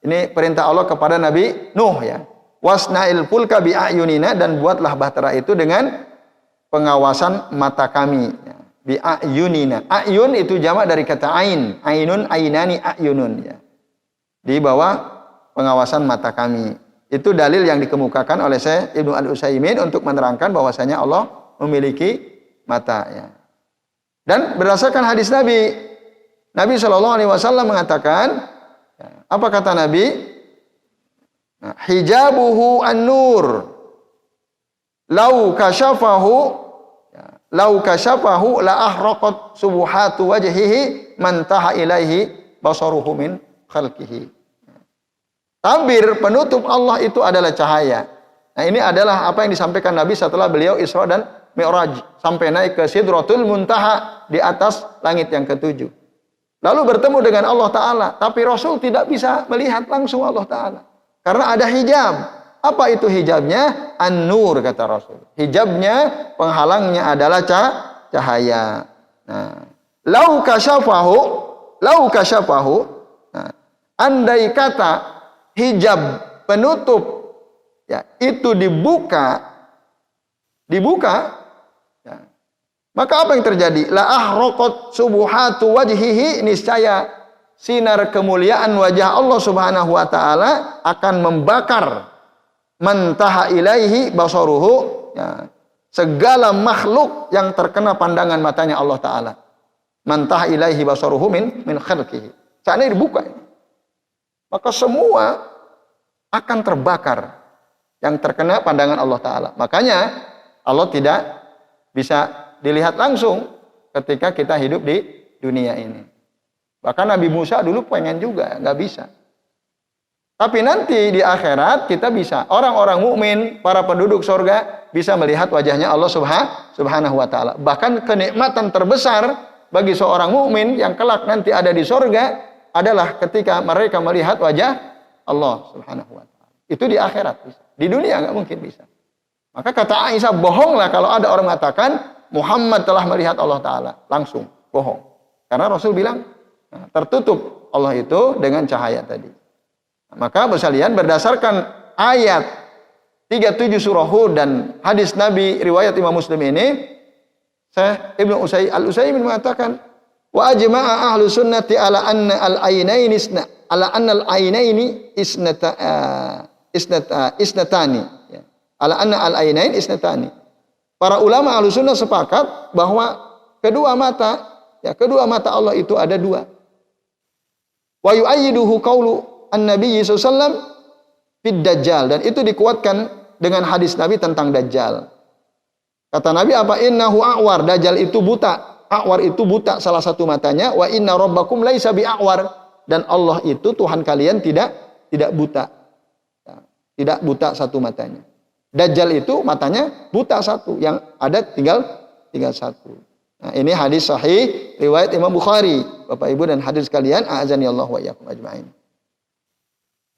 Ini perintah Allah kepada Nabi Nuh ya. Wasna'il fulka bi a'yunina, dan buatlah bahtera itu dengan pengawasan mata kami ya. Bi a'yunina. A'yun itu jamak dari kata ain. Ainun, ainani, a'yunun ya. Di bawah pengawasan mata kami. Itu dalil yang dikemukakan oleh Syekh Ibnu Al-Utsaimin untuk menerangkan bahwasanya Allah memiliki mata ya. Dan berdasarkan hadis Nabi Shallallahu alaihi wasallam mengatakan, apa kata Nabi? Hijabuhu an-nur. Lau kasyafahu la ahraqat subuhatu wajhihi man taha ilaihi basaruhu min khalqihi. Tabir penutup Allah itu adalah cahaya. Nah, ini adalah apa yang disampaikan Nabi setelah beliau Isra dan Mi'raj sampai naik ke Sidratul Muntaha di atas langit yang ketujuh. Lalu bertemu dengan Allah Ta'ala. Tapi Rasul tidak bisa melihat langsung Allah Ta'ala. Karena ada hijab. Apa itu hijabnya? An-nur kata Rasul. Hijabnya, penghalangnya adalah cahaya. Nah, lau kasyafahu. Nah, andai kata hijab penutup ya, itu dibuka ya, maka apa yang terjadi? La ahraqat subuhatu wajhihi, niscaya sinar kemuliaan wajah Allah Subhanahu wa taala akan membakar mantaha ilaihi basaruhu ya, segala makhluk yang terkena pandangan matanya Allah taala. Mantaha ilaihi basaruhu min khalqihi. Seandainya dibuka ini, maka semua akan terbakar yang terkena pandangan Allah taala. Makanya Allah tidak bisa dilihat langsung ketika kita hidup di dunia ini. Bahkan Nabi Musa dulu pengen juga, nggak bisa. Tapi nanti di akhirat kita bisa. Orang-orang mukmin, para penduduk surga bisa melihat wajahnya Allah Subhanahu wa taala. Bahkan kenikmatan terbesar bagi seorang mukmin yang kelak nanti ada di surga adalah ketika mereka melihat wajah Allah Subhanahu wa taala. Itu di akhirat bisa. Di dunia nggak mungkin bisa. Maka kata Aisyah, bohonglah kalau ada orang mengatakan Muhammad telah melihat Allah Ta'ala. Langsung, bohong. Karena Rasul bilang, tertutup Allah itu dengan cahaya tadi. Maka sekalian, berdasarkan ayat 37 surah Hud dan hadis Nabi riwayat Imam Muslim ini, Syekh Ibnu Al-Utsaimin mengatakan, wa ajma'a ahlu sunnati ala anna al-ainaini isnatani. Ala anna al-ainain isnatani. Para ulama Ahlussunnah sepakat bahwa kedua mata Allah itu ada dua. Wa yu'ayyiduhu qaulu an-nabi sallallahu alaihi wasallam fid dajjal, dan itu dikuatkan dengan hadis Nabi tentang dajjal. Kata Nabi apa? Innahu a'war, dajjal itu buta. A'war itu buta salah satu matanya, wa inna rabbakum laisa bi'a'war, dan Allah itu Tuhan kalian tidak buta. Tidak buta satu matanya. Dajjal itu matanya buta satu, yang ada tinggal satu. Nah, ini hadis sahih riwayat Imam Bukhari. Bapak Ibu dan hadirin sekalian, a'azani Allah wa iyyakum ajmain.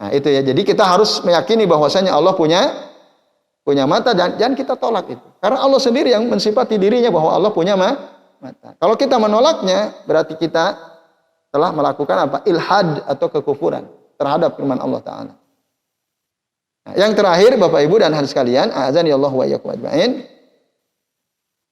Nah, itu ya. Jadi kita harus meyakini bahwasanya Allah punya mata, dan jangan kita tolak itu. Karena Allah sendiri yang mensifati dirinya bahwa Allah punya mata. Kalau kita menolaknya, berarti kita telah melakukan apa? Ilhad atau kekufuran terhadap firman Allah Ta'ala. Yang terakhir Bapak Ibu dan hadirin sekalian, azani Allah wa iyyakum ajmain,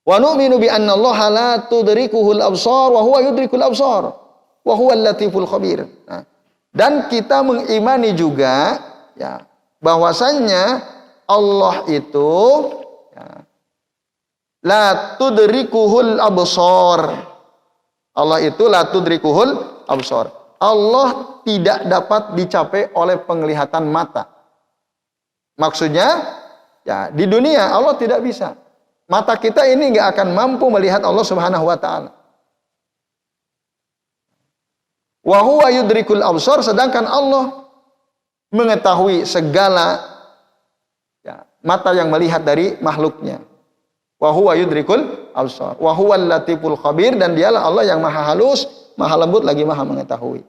Wa nu'minu bi anna Allah la tudrikuhul absar wa huwa yudrikul absar wa huwal latiful khabir. Nah, dan kita mengimani juga ya bahwasannya Allah itu ya, la tudrikuhul absar. Allah itu la tudrikuhul absar. Allah tidak dapat dicapai oleh penglihatan mata. Maksudnya ya di dunia Allah tidak bisa. Mata kita ini nggak akan mampu melihat Allah Subhanahu wa taala. Wa huwa yudrikul absar, sedangkan Allah mengetahui segala ya, mata yang melihat dari makhluknya. Wa huwa yudrikul absar wa huwal latiful khabir, dan dialah Allah yang maha halus, maha lembut lagi maha mengetahui.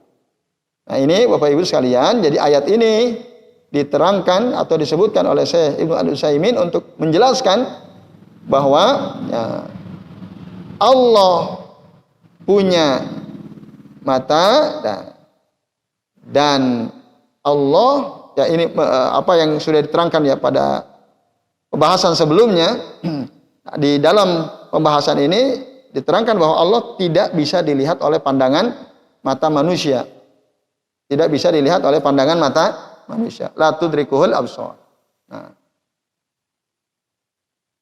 Nah, ini Bapak Ibu sekalian, jadi ayat ini diterangkan atau disebutkan oleh Syekh Ibnu Al-Utsaimin untuk menjelaskan bahwa ya, Allah punya mata dan Allah ya ini apa yang sudah diterangkan ya pada pembahasan sebelumnya. Di dalam pembahasan ini diterangkan bahwa Allah tidak bisa dilihat oleh pandangan mata manusia. Tidak bisa dilihat oleh pandangan mata manusia. La tudrikuhul absar. Nah,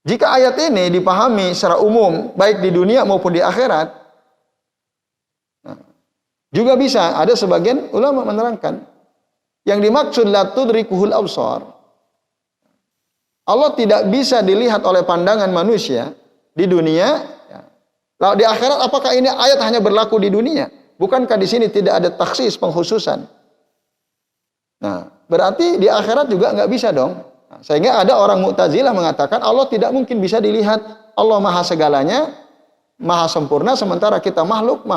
jika ayat ini dipahami secara umum baik di dunia maupun di akhirat, nah, juga bisa ada sebagian ulama menerangkan yang dimaksud la tudrikuhul absar, Allah tidak bisa dilihat oleh pandangan manusia di dunia. Ya. Lalu di akhirat apakah ini ayat hanya berlaku di dunia? Bukankah di sini tidak ada taksis pengkhususan? Nah, berarti di akhirat juga nggak bisa dong. Nah, sehingga ada orang Mu'tazilah mengatakan Allah tidak mungkin bisa dilihat. Allah maha segalanya, maha sempurna, sementara kita makhluk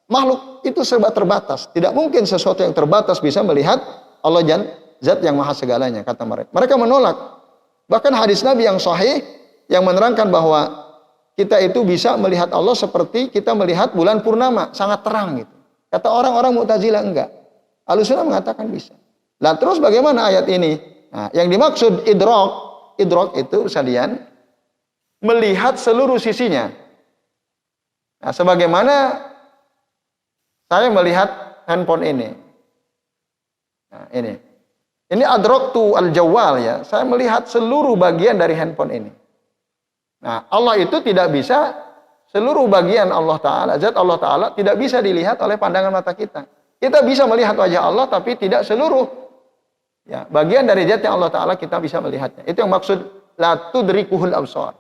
makhluk itu serba terbatas. Tidak mungkin sesuatu yang terbatas bisa melihat Allah Zat yang maha segalanya, kata mereka. Mereka menolak. Bahkan hadis Nabi yang sahih yang menerangkan bahwa kita itu bisa melihat Allah seperti kita melihat bulan purnama, sangat terang gitu. Kata orang-orang Mu'tazilah enggak. Ahlussunnah mengatakan bisa. Nah, terus bagaimana ayat ini? Nah, yang dimaksud idrok itu sekalian melihat seluruh sisinya. Nah, sebagaimana saya melihat handphone ini. Nah, ini adraktu al-jawwal ya. Saya melihat seluruh bagian dari handphone ini. Nah, Allah itu tidak bisa seluruh bagian Allah Ta'ala, zat Allah Ta'ala tidak bisa dilihat oleh pandangan mata kita. Kita bisa melihat wajah Allah tapi tidak seluruh ya, bagian dari zat yang Allah Ta'ala kita bisa melihatnya. Itu yang maksud la tudrikuhul absar.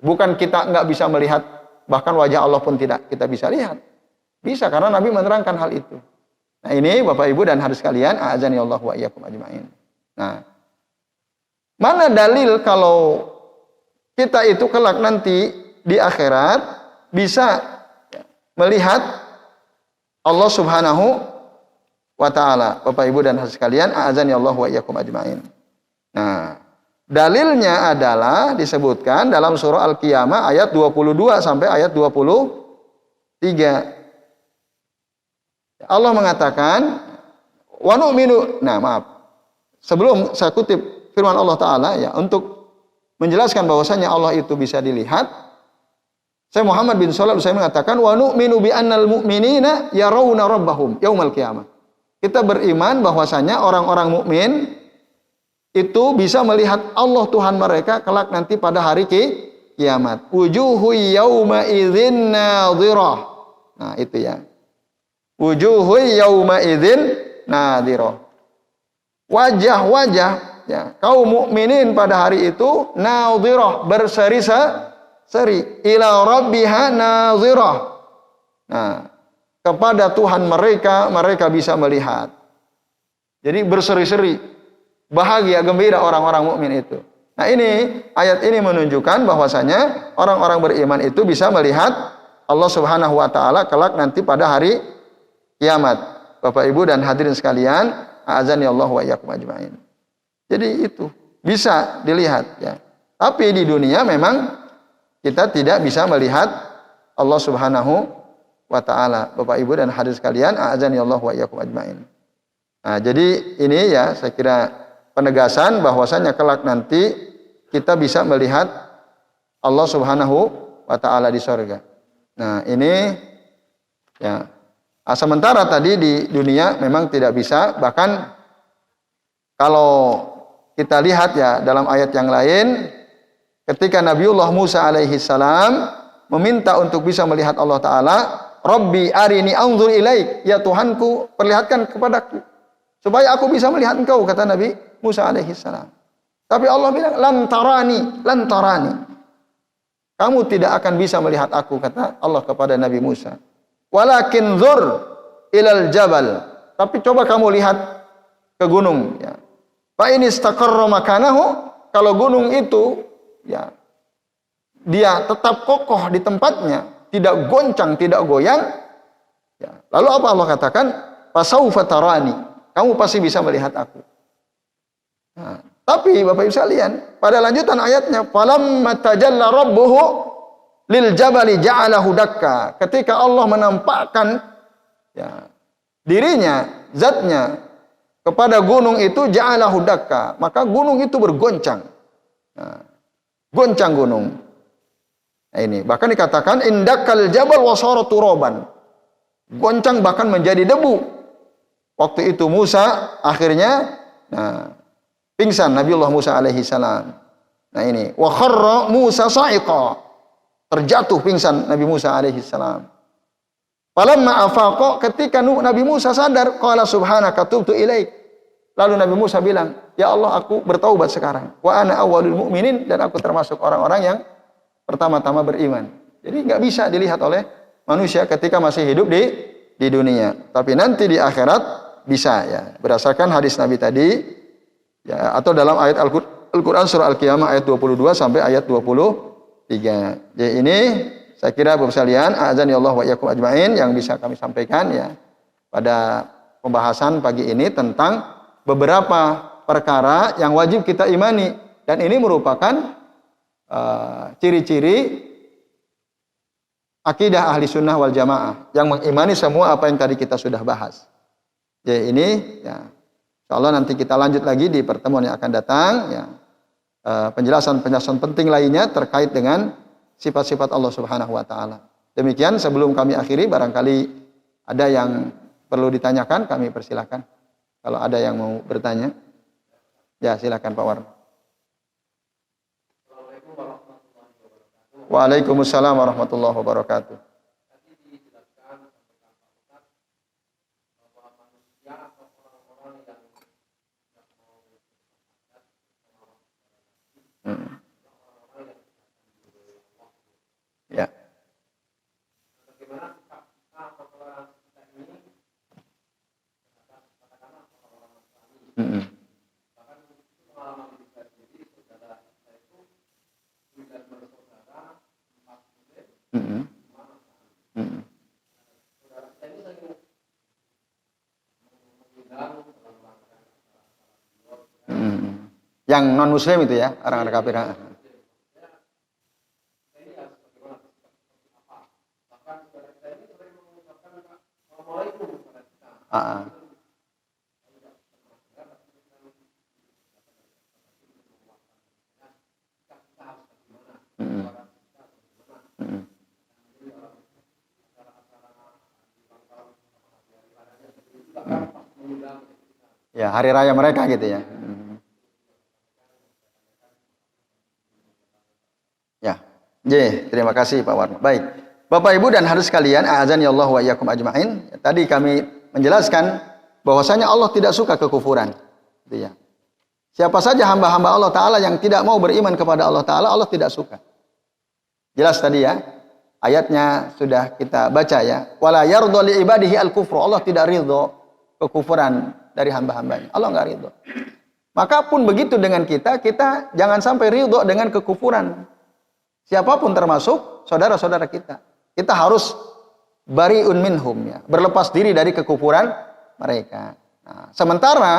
Bukan kita nggak bisa melihat, bahkan wajah Allah pun tidak kita bisa lihat. Bisa, karena Nabi menerangkan hal itu. Nah, ini Bapak Ibu dan hadis sekalian, a'azani Allah wa iyyakum ajma'in. Nah, mana dalil kalau kita itu kelak nanti di akhirat bisa melihat Allah Subhanahu wa taala? Bapak Ibu dan hadis sekalian, a'azani Allah wa iyyakum ajma'in. Nah, dalilnya adalah disebutkan dalam surah Al-Qiyamah ayat 22 sampai ayat 23. Allah mengatakan wa nu'minu. Nah, maaf. Sebelum saya kutip firman Allah Ta'ala ya, untuk menjelaskan bahwasanya Allah itu bisa dilihat, saya Muhammad bin Shalih saya mengatakan wa nu'minu bi annal mu'minina yarawna rabbahum yaumal qiyamah. Kita beriman bahwasanya orang-orang mukmin itu bisa melihat Allah Tuhan mereka kelak nanti pada hari kiamat. Wujuhu yauma idzin nadhirah. Nah, itu ya. Wujuhu yauma idzin nadhirah. Wajah-wajah ya, kaum mukminin pada hari itu nadhirah, berseri-seri, ila rabbiha nadhirah. Nah, kepada Tuhan mereka bisa melihat. Jadi berseri-seri, bahagia, gembira orang-orang mukmin itu. Nah, ini ayat ini menunjukkan bahwasanya orang-orang beriman itu bisa melihat Allah Subhanahu wa taala kelak nanti pada hari kiamat. Bapak Ibu dan hadirin sekalian, a'azani Allah wa iyyakum ajma'in. Jadi itu bisa dilihat ya. Tapi di dunia memang kita tidak bisa melihat Allah Subhanahu wa taala. Bapak Ibu dan hadirin sekalian, a'azani Allah wa iyyakum ajma'in. Nah, jadi ini ya saya kira penegasan bahwasanya kelak nanti kita bisa melihat Allah Subhanahu wa taala di sorga. Nah, ini ya. Sementara tadi di dunia memang tidak bisa, bahkan kalau kita lihat ya dalam ayat yang lain, ketika Nabiullah Musa alaihi salam meminta untuk bisa melihat Allah Ta'ala, Rabbi arini anzur ilaik, ya Tuhanku perlihatkan kepadaku supaya aku bisa melihat engkau, kata Nabi Musa alaihi salam. Tapi Allah bilang lan tarani, kamu tidak akan bisa melihat aku, kata Allah kepada Nabi Musa. Walakin zur ilal jabal, tapi coba kamu lihat ke gunung ya. Fa in istaqarra makanahu, kalau gunung itu ya dia tetap kokoh di tempatnya, tidak goncang, tidak goyang ya. Lalu apa Allah katakan? Fasaufa tarani, kamu pasti bisa melihat aku. Nah, tapi Bapak Ibu sekalian, pada lanjutan ayatnya, falamma tajalla rabbuhu lil jabali ja'alahu dakka, ketika Allah menampakkan ya dirinya, zatnya kepada gunung itu, ja'alahu dakka, maka gunung itu bergoncang. Nah, goncang gunung. Nah, ini bahkan dikatakan indakal jabal wasara turaban, goncang bahkan menjadi debu. Waktu itu Musa akhirnya pingsan, Nabiullah Musa alaihi salam. Nah ini, wa kharra Musa sa'iqa, terjatuh pingsan Nabi Musa alaihi salam. Falamma afaqa, ketika Nabi Musa sadar, qala subhanaka tubtu ilaik. Lalu Nabi Musa bilang, ya Allah, aku bertaubat sekarang. Wa ana awwalul mu'minin, dan aku termasuk orang-orang yang pertama-tama beriman. Jadi nggak bisa dilihat oleh manusia ketika masih hidup di dunia. Tapi nanti di akhirat bisa ya. Berdasarkan hadis Nabi tadi ya, atau dalam ayat Al-Qur'an surah Al-Qiyamah ayat 22 sampai ayat 23. Jadi ini saya kira Bapak sekalian, azan ya Allah wa iyyakum ajmain, yang bisa kami sampaikan ya pada pembahasan pagi ini tentang beberapa perkara yang wajib kita imani, dan ini merupakan ciri-ciri akidah ahli sunnah wal jamaah yang mengimani semua apa yang tadi kita sudah bahas. Jadi ini ya, insyaallah nanti kita lanjut lagi di pertemuan yang akan datang ya. Penjelasan-penjelasan penting lainnya terkait dengan sifat-sifat Allah Subhanahu wa taala. Demikian, sebelum kami akhiri, barangkali ada yang perlu ditanyakan, kami persilakan. Kalau ada yang mau bertanya. Ya, silakan Pak Warno. Waalaikumsalam warahmatullahi wabarakatuh. Ya. Yang non muslim itu ya, orang-orang kafir. Ya, hari raya mereka gitu ya. Ya. Terima kasih Pak Warno. Baik. Bapak Ibu dan hadirin sekalian, azan ya Allah wa iyyakum ajmain. Tadi kami menjelaskan bahwasanya Allah tidak suka kekufuran. Gitu ya. Siapa saja hamba-hamba Allah Ta'ala yang tidak mau beriman kepada Allah Ta'ala, Allah tidak suka. Jelas tadi ya. Ayatnya sudah kita baca ya. Wala yardha li ibadihi al-kufru. Allah tidak ridho kekufuran dari hamba-hambanya. Allah enggak ridho. Maka pun begitu dengan kita jangan sampai ridho dengan kekufuran. Siapapun termasuk saudara-saudara kita. Kita harus bariun minhum ya, berlepas diri dari kekufuran mereka. Nah, sementara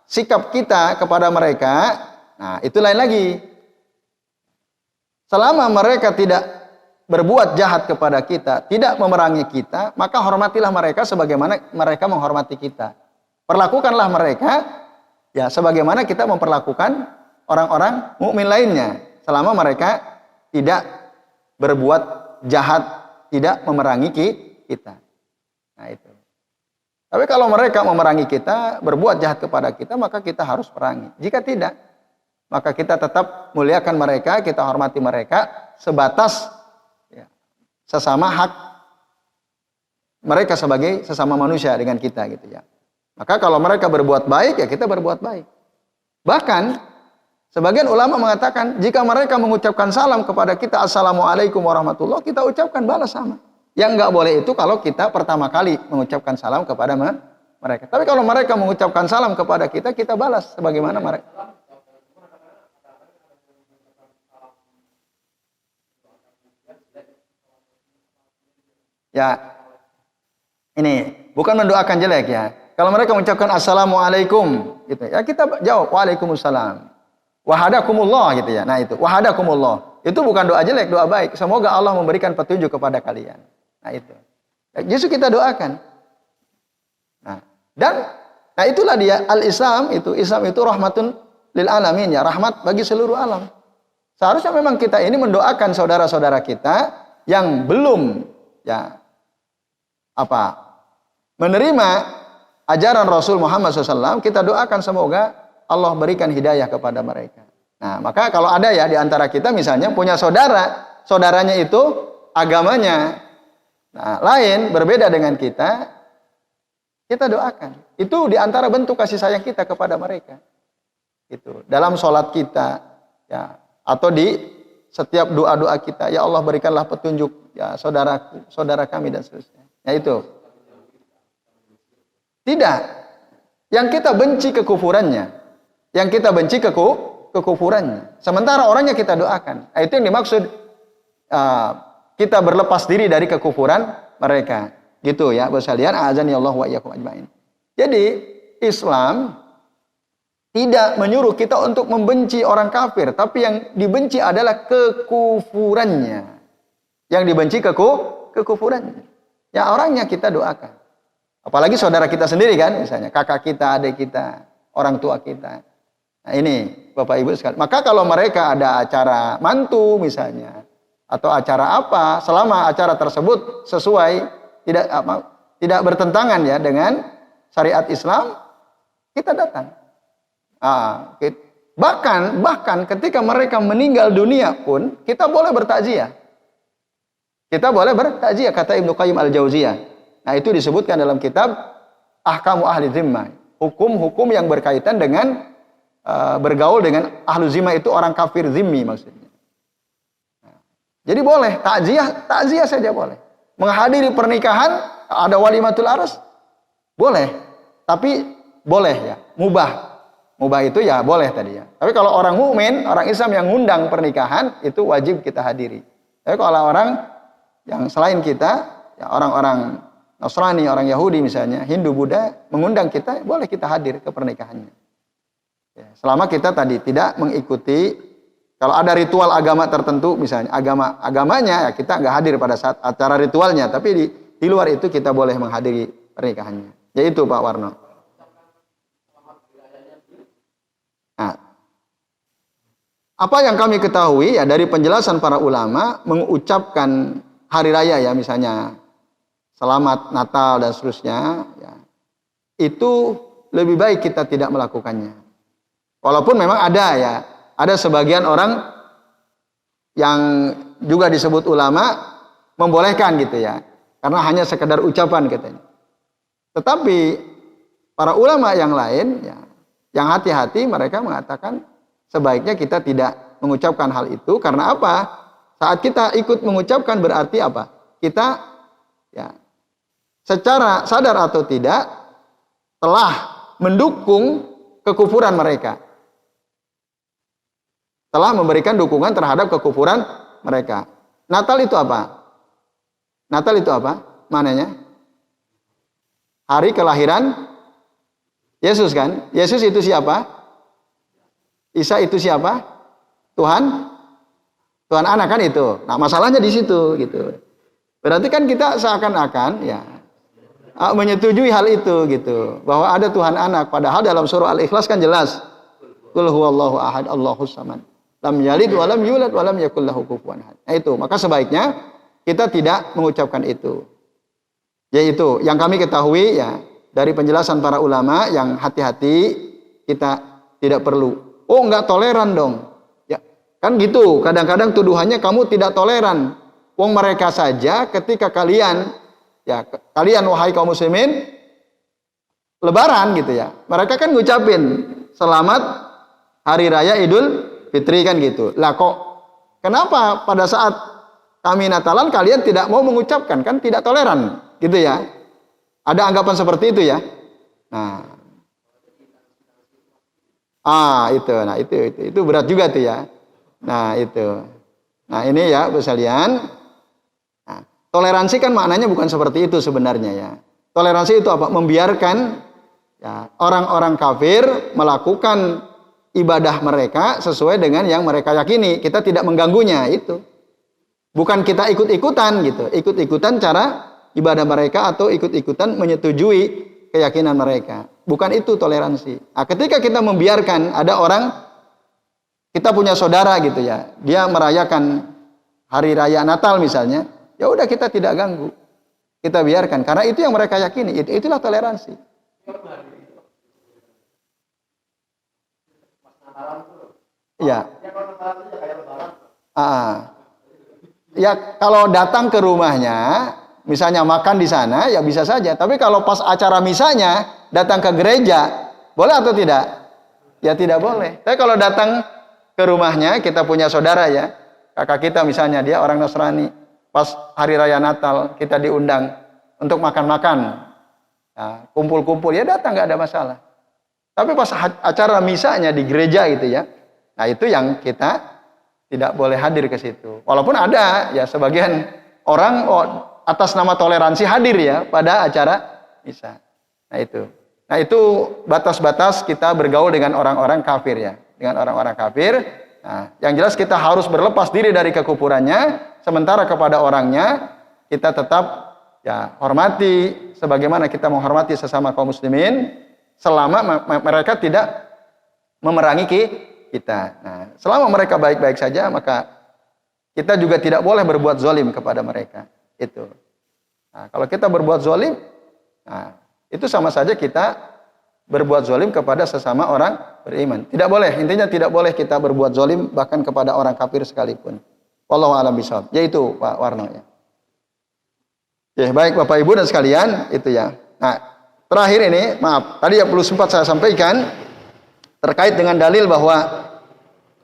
sikap kita kepada mereka, nah itu lain lagi. Selama mereka tidak berbuat jahat kepada kita, tidak memerangi kita, maka hormatilah mereka sebagaimana mereka menghormati kita. Perlakukanlah mereka ya sebagaimana kita memperlakukan orang-orang mukmin lainnya, selama mereka tidak berbuat jahat, tidak memerangi kita. Nah itu. Tapi kalau mereka memerangi kita, berbuat jahat kepada kita, maka kita harus perangi. Jika tidak, maka kita tetap muliakan mereka, kita hormati mereka sebatas ya, sesama hak mereka sebagai sesama manusia dengan kita gitu ya. Maka kalau mereka berbuat baik, ya kita berbuat baik. Bahkan sebagian ulama mengatakan jika mereka mengucapkan salam kepada kita, assalamualaikum warahmatullahi, kita ucapkan balas sama. Yang nggak boleh itu kalau kita pertama kali mengucapkan salam kepada mereka. Tapi kalau mereka mengucapkan salam kepada kita, kita balas sebagaimana mereka. Ya, ini bukan mendoakan jelek ya. Kalau mereka mengucapkan assalamualaikum, gitu ya kita jawab waalaikumsalam, wahadakumullah gitu ya. Nah itu wahadakumullah itu bukan doa jelek, doa baik. Semoga Allah memberikan petunjuk kepada kalian. Nah itu justru kita doakan. Nah itulah dia Islam itu rahmatun lil alamin ya, rahmat bagi seluruh alam. Seharusnya memang kita ini mendoakan saudara-saudara kita yang belum ya menerima ajaran Rasul Muhammad SAW, kita doakan semoga Allah berikan hidayah kepada mereka. Nah, maka kalau ada ya di antara kita misalnya punya saudaranya itu agamanya lain, berbeda dengan kita doakan. Itu di antara bentuk kasih sayang kita kepada mereka. Itu dalam sholat kita ya, atau di setiap doa-doa kita, ya Allah berikanlah petunjuk ya saudara kami dan seterusnya. Ya itu. Tidak. Yang kita benci kekufurannya. Yang kita benci kekufurannya. Sementara orangnya kita doakan. Nah, itu yang dimaksud kita berlepas diri dari kekufuran mereka. Gitu ya, Bapak sekalian, azani Allah wa iyyakum ajmain. Jadi, Islam tidak menyuruh kita untuk membenci orang kafir, tapi yang dibenci adalah kekufurannya. Yang dibenci kekufurannya. Ya orangnya kita doakan. Apalagi saudara kita sendiri kan, misalnya kakak kita, adik kita, orang tua kita. Nah ini Bapak Ibu sekalian. Maka kalau mereka ada acara mantu misalnya, atau acara apa, selama acara tersebut sesuai, tidak bertentangan ya dengan syariat Islam, kita datang. Bahkan ketika mereka meninggal dunia pun, kita boleh bertakziah. Kita boleh bertakziah, kata Ibnu Qayyim Al-Jauziyah. Nah itu disebutkan dalam kitab Ahkamu Ahli Zimmah. Hukum-hukum yang berkaitan dengan bergaul dengan ahlu zimmah, itu orang kafir zimmi maksudnya. Jadi boleh, takziah saja boleh. Menghadiri pernikahan, ada walimatul aras, boleh. Tapi boleh ya, mubah. Mubah itu ya boleh tadi ya. Tapi kalau orang mukmin, orang Islam yang ngundang pernikahan, itu wajib kita hadiri. Tapi kalau orang yang selain kita, ya orang-orang Nasrani, orang Yahudi misalnya, Hindu, Buddha, mengundang kita, boleh kita hadir ke pernikahannya. Ya, selama kita tadi tidak mengikuti, kalau ada ritual agama tertentu misalnya, agamanya ya kita nggak hadir pada saat acara ritualnya, tapi di luar itu kita boleh menghadiri pernikahannya. Yaitu Pak Warno. Nah, apa yang kami ketahui ya dari penjelasan para ulama, mengucapkan hari raya ya misalnya selamat Natal dan seterusnya ya, itu lebih baik kita tidak melakukannya. Walaupun memang ada sebagian orang yang juga disebut ulama membolehkan gitu ya, karena hanya sekedar ucapan katanya. Tetapi para ulama yang lain ya, yang hati-hati, mereka mengatakan sebaiknya kita tidak mengucapkan hal itu. Karena apa? Saat kita ikut mengucapkan berarti apa? Kita ya secara sadar atau tidak telah mendukung kekufuran mereka. Telah memberikan dukungan terhadap kekufuran mereka. Natal itu apa? Natal itu apa? Mananya? Hari kelahiran Yesus kan? Yesus itu siapa? Isa itu siapa? Tuhan anak kan itu. Nah, masalahnya di situ gitu. Berarti kan kita seakan-akan ya menyetujui hal itu gitu, bahwa ada Tuhan anak, padahal dalam surah Al-Ikhlas kan jelas. Qul huwallahu ahad, Allahus samad. lam yalid wa lam yulad wa lam yakul lahu kufuwan ahad. Nah, itu, maka sebaiknya kita tidak mengucapkan itu. Yaitu yang kami ketahui ya dari penjelasan para ulama yang hati-hati kita tidak perlu. Oh, enggak toleran dong. Ya, kan gitu. Kadang-kadang tuduhannya kamu tidak toleran. Wong mereka saja ketika kalian wahai kaum muslimin lebaran gitu ya. Mereka kan ngucapin selamat hari raya Idul Fitri kan gitu. Lah kok kenapa pada saat kami Natalan kalian tidak mau mengucapkan, kan tidak toleran gitu ya. Ada anggapan seperti itu ya. Nah, itu berat juga tuh ya. Nah, itu. Nah, ini ya, Bu sekalian. Nah, toleransi kan maknanya bukan seperti itu sebenarnya ya. Toleransi itu apa? Membiarkan ya, orang-orang kafir melakukan ibadah mereka sesuai dengan yang mereka yakini. Kita tidak mengganggunya itu. Bukan kita ikut-ikutan gitu. Ikut-ikutan cara ibadah mereka atau ikut-ikutan menyetujui keyakinan mereka. Bukan itu toleransi. Nah, ketika kita membiarkan ada orang, kita punya saudara gitu ya, dia merayakan hari raya Natal misalnya, ya udah kita tidak ganggu. Kita biarkan karena itu yang mereka yakini. Itulah toleransi. Ya. Ya kalau datang ke rumahnya, misalnya makan di sana, ya bisa saja. Tapi kalau pas acara misanya datang ke gereja, boleh atau tidak? Ya tidak boleh. Tapi kalau datang ke rumahnya, kita punya saudara ya, kakak kita misalnya dia orang Nasrani, pas hari raya Natal kita diundang untuk makan-makan, nah, kumpul-kumpul ya datang nggak ada masalah. Tapi pas acara misanya di gereja gitu ya, nah itu yang kita tidak boleh hadir ke situ. Walaupun ada ya sebagian orang atas nama toleransi hadir ya pada acara misa. Nah itu batas-batas kita bergaul dengan orang-orang kafir ya, dengan orang-orang kafir. Nah, yang jelas kita harus berlepas diri dari kekufurannya, sementara kepada orangnya kita tetap ya hormati sebagaimana kita menghormati sesama kaum muslimin selama mereka tidak memerangi kita. Nah, selama mereka baik-baik saja, maka kita juga tidak boleh berbuat zalim kepada mereka. Itu. Nah, kalau kita berbuat zalim, nah, itu sama saja kita berbuat zalim kepada sesama orang beriman. Tidak boleh, intinya tidak boleh kita berbuat zalim bahkan kepada orang kafir sekalipun. Wallahu a'lam bishawab. Yaitu Pak Warno ya. Ya, baik Bapak Ibu dan sekalian, itu ya. Nah, terakhir ini, maaf, tadi yang perlu sempat saya sampaikan terkait dengan dalil bahwa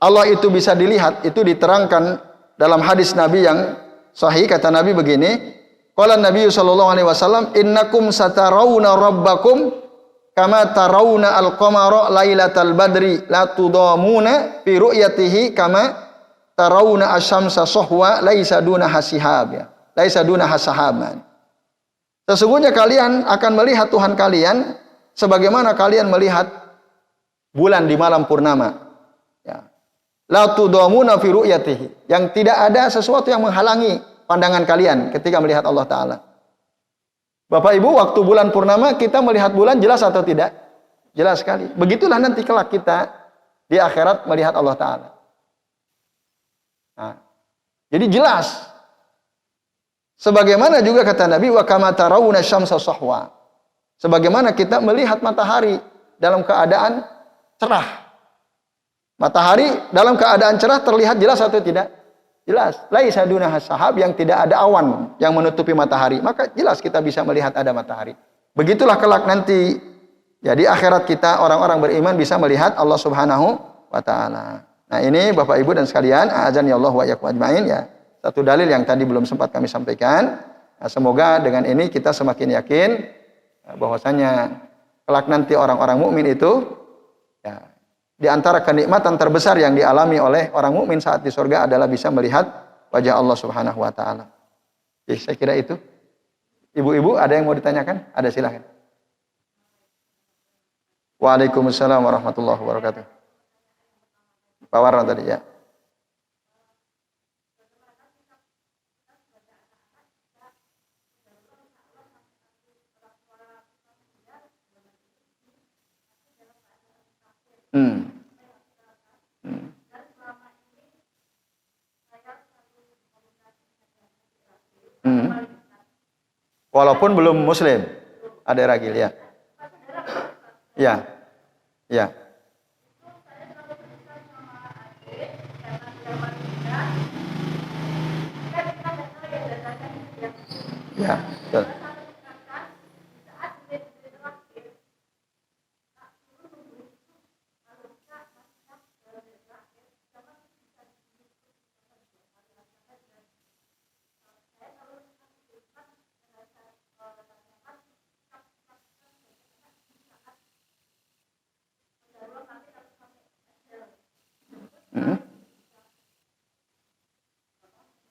Allah itu bisa dilihat, itu diterangkan dalam hadis Nabi yang sahih. Kata Nabi begini, qala Nabi sallallahu alaihi wasallam, innakum satarawna rabbakum kama tarawna al-qamara lailatal badri la tudamuna fi ru'yatihi kama tarawna asy-syamsa sahwa laisa duna hasihab ya. Laisa duna hasahaban. Sesungguhnya kalian akan melihat Tuhan kalian sebagaimana kalian melihat bulan di malam purnama. Ya. La tudamuna fi ru'yatihi. Yang tidak ada sesuatu yang menghalangi pandangan kalian ketika melihat Allah Ta'ala. Bapak Ibu, waktu bulan purnama kita melihat bulan jelas atau tidak? Jelas sekali. Begitulah nanti kelak kita di akhirat melihat Allah Ta'ala. Nah, jadi jelas. Sebagaimana juga kata Nabi, wa kama tarawna syamsa sahwa. Sebagaimana kita melihat matahari dalam keadaan cerah. Matahari dalam keadaan cerah terlihat jelas atau tidak? Jelas. Laisa duna hasahab, yang tidak ada awan yang menutupi matahari. Maka jelas kita bisa melihat ada matahari. Begitulah kelak nanti. Jadi akhirat kita orang-orang beriman bisa melihat Allah Subhanahu wa taala. Nah, ini Bapak Ibu dan sekalian, azan ya Allah wa iyyakum ajmain ya. Satu dalil yang tadi belum sempat kami sampaikan. Nah, semoga dengan ini kita semakin yakin bahwasanya kelak nanti orang-orang mukmin itu ya, di antara kenikmatan terbesar yang dialami oleh orang mukmin saat di surga adalah bisa melihat wajah Allah Subhanahu wa taala. Jadi saya kira itu. Ibu-ibu ada yang mau ditanyakan? Ada, silakan. Waalaikumsalam warahmatullahi wabarakatuh. Pak Warno tadi ya. Walaupun belum muslim. Adik ragil ya. Ya. Ya. Ya, betul.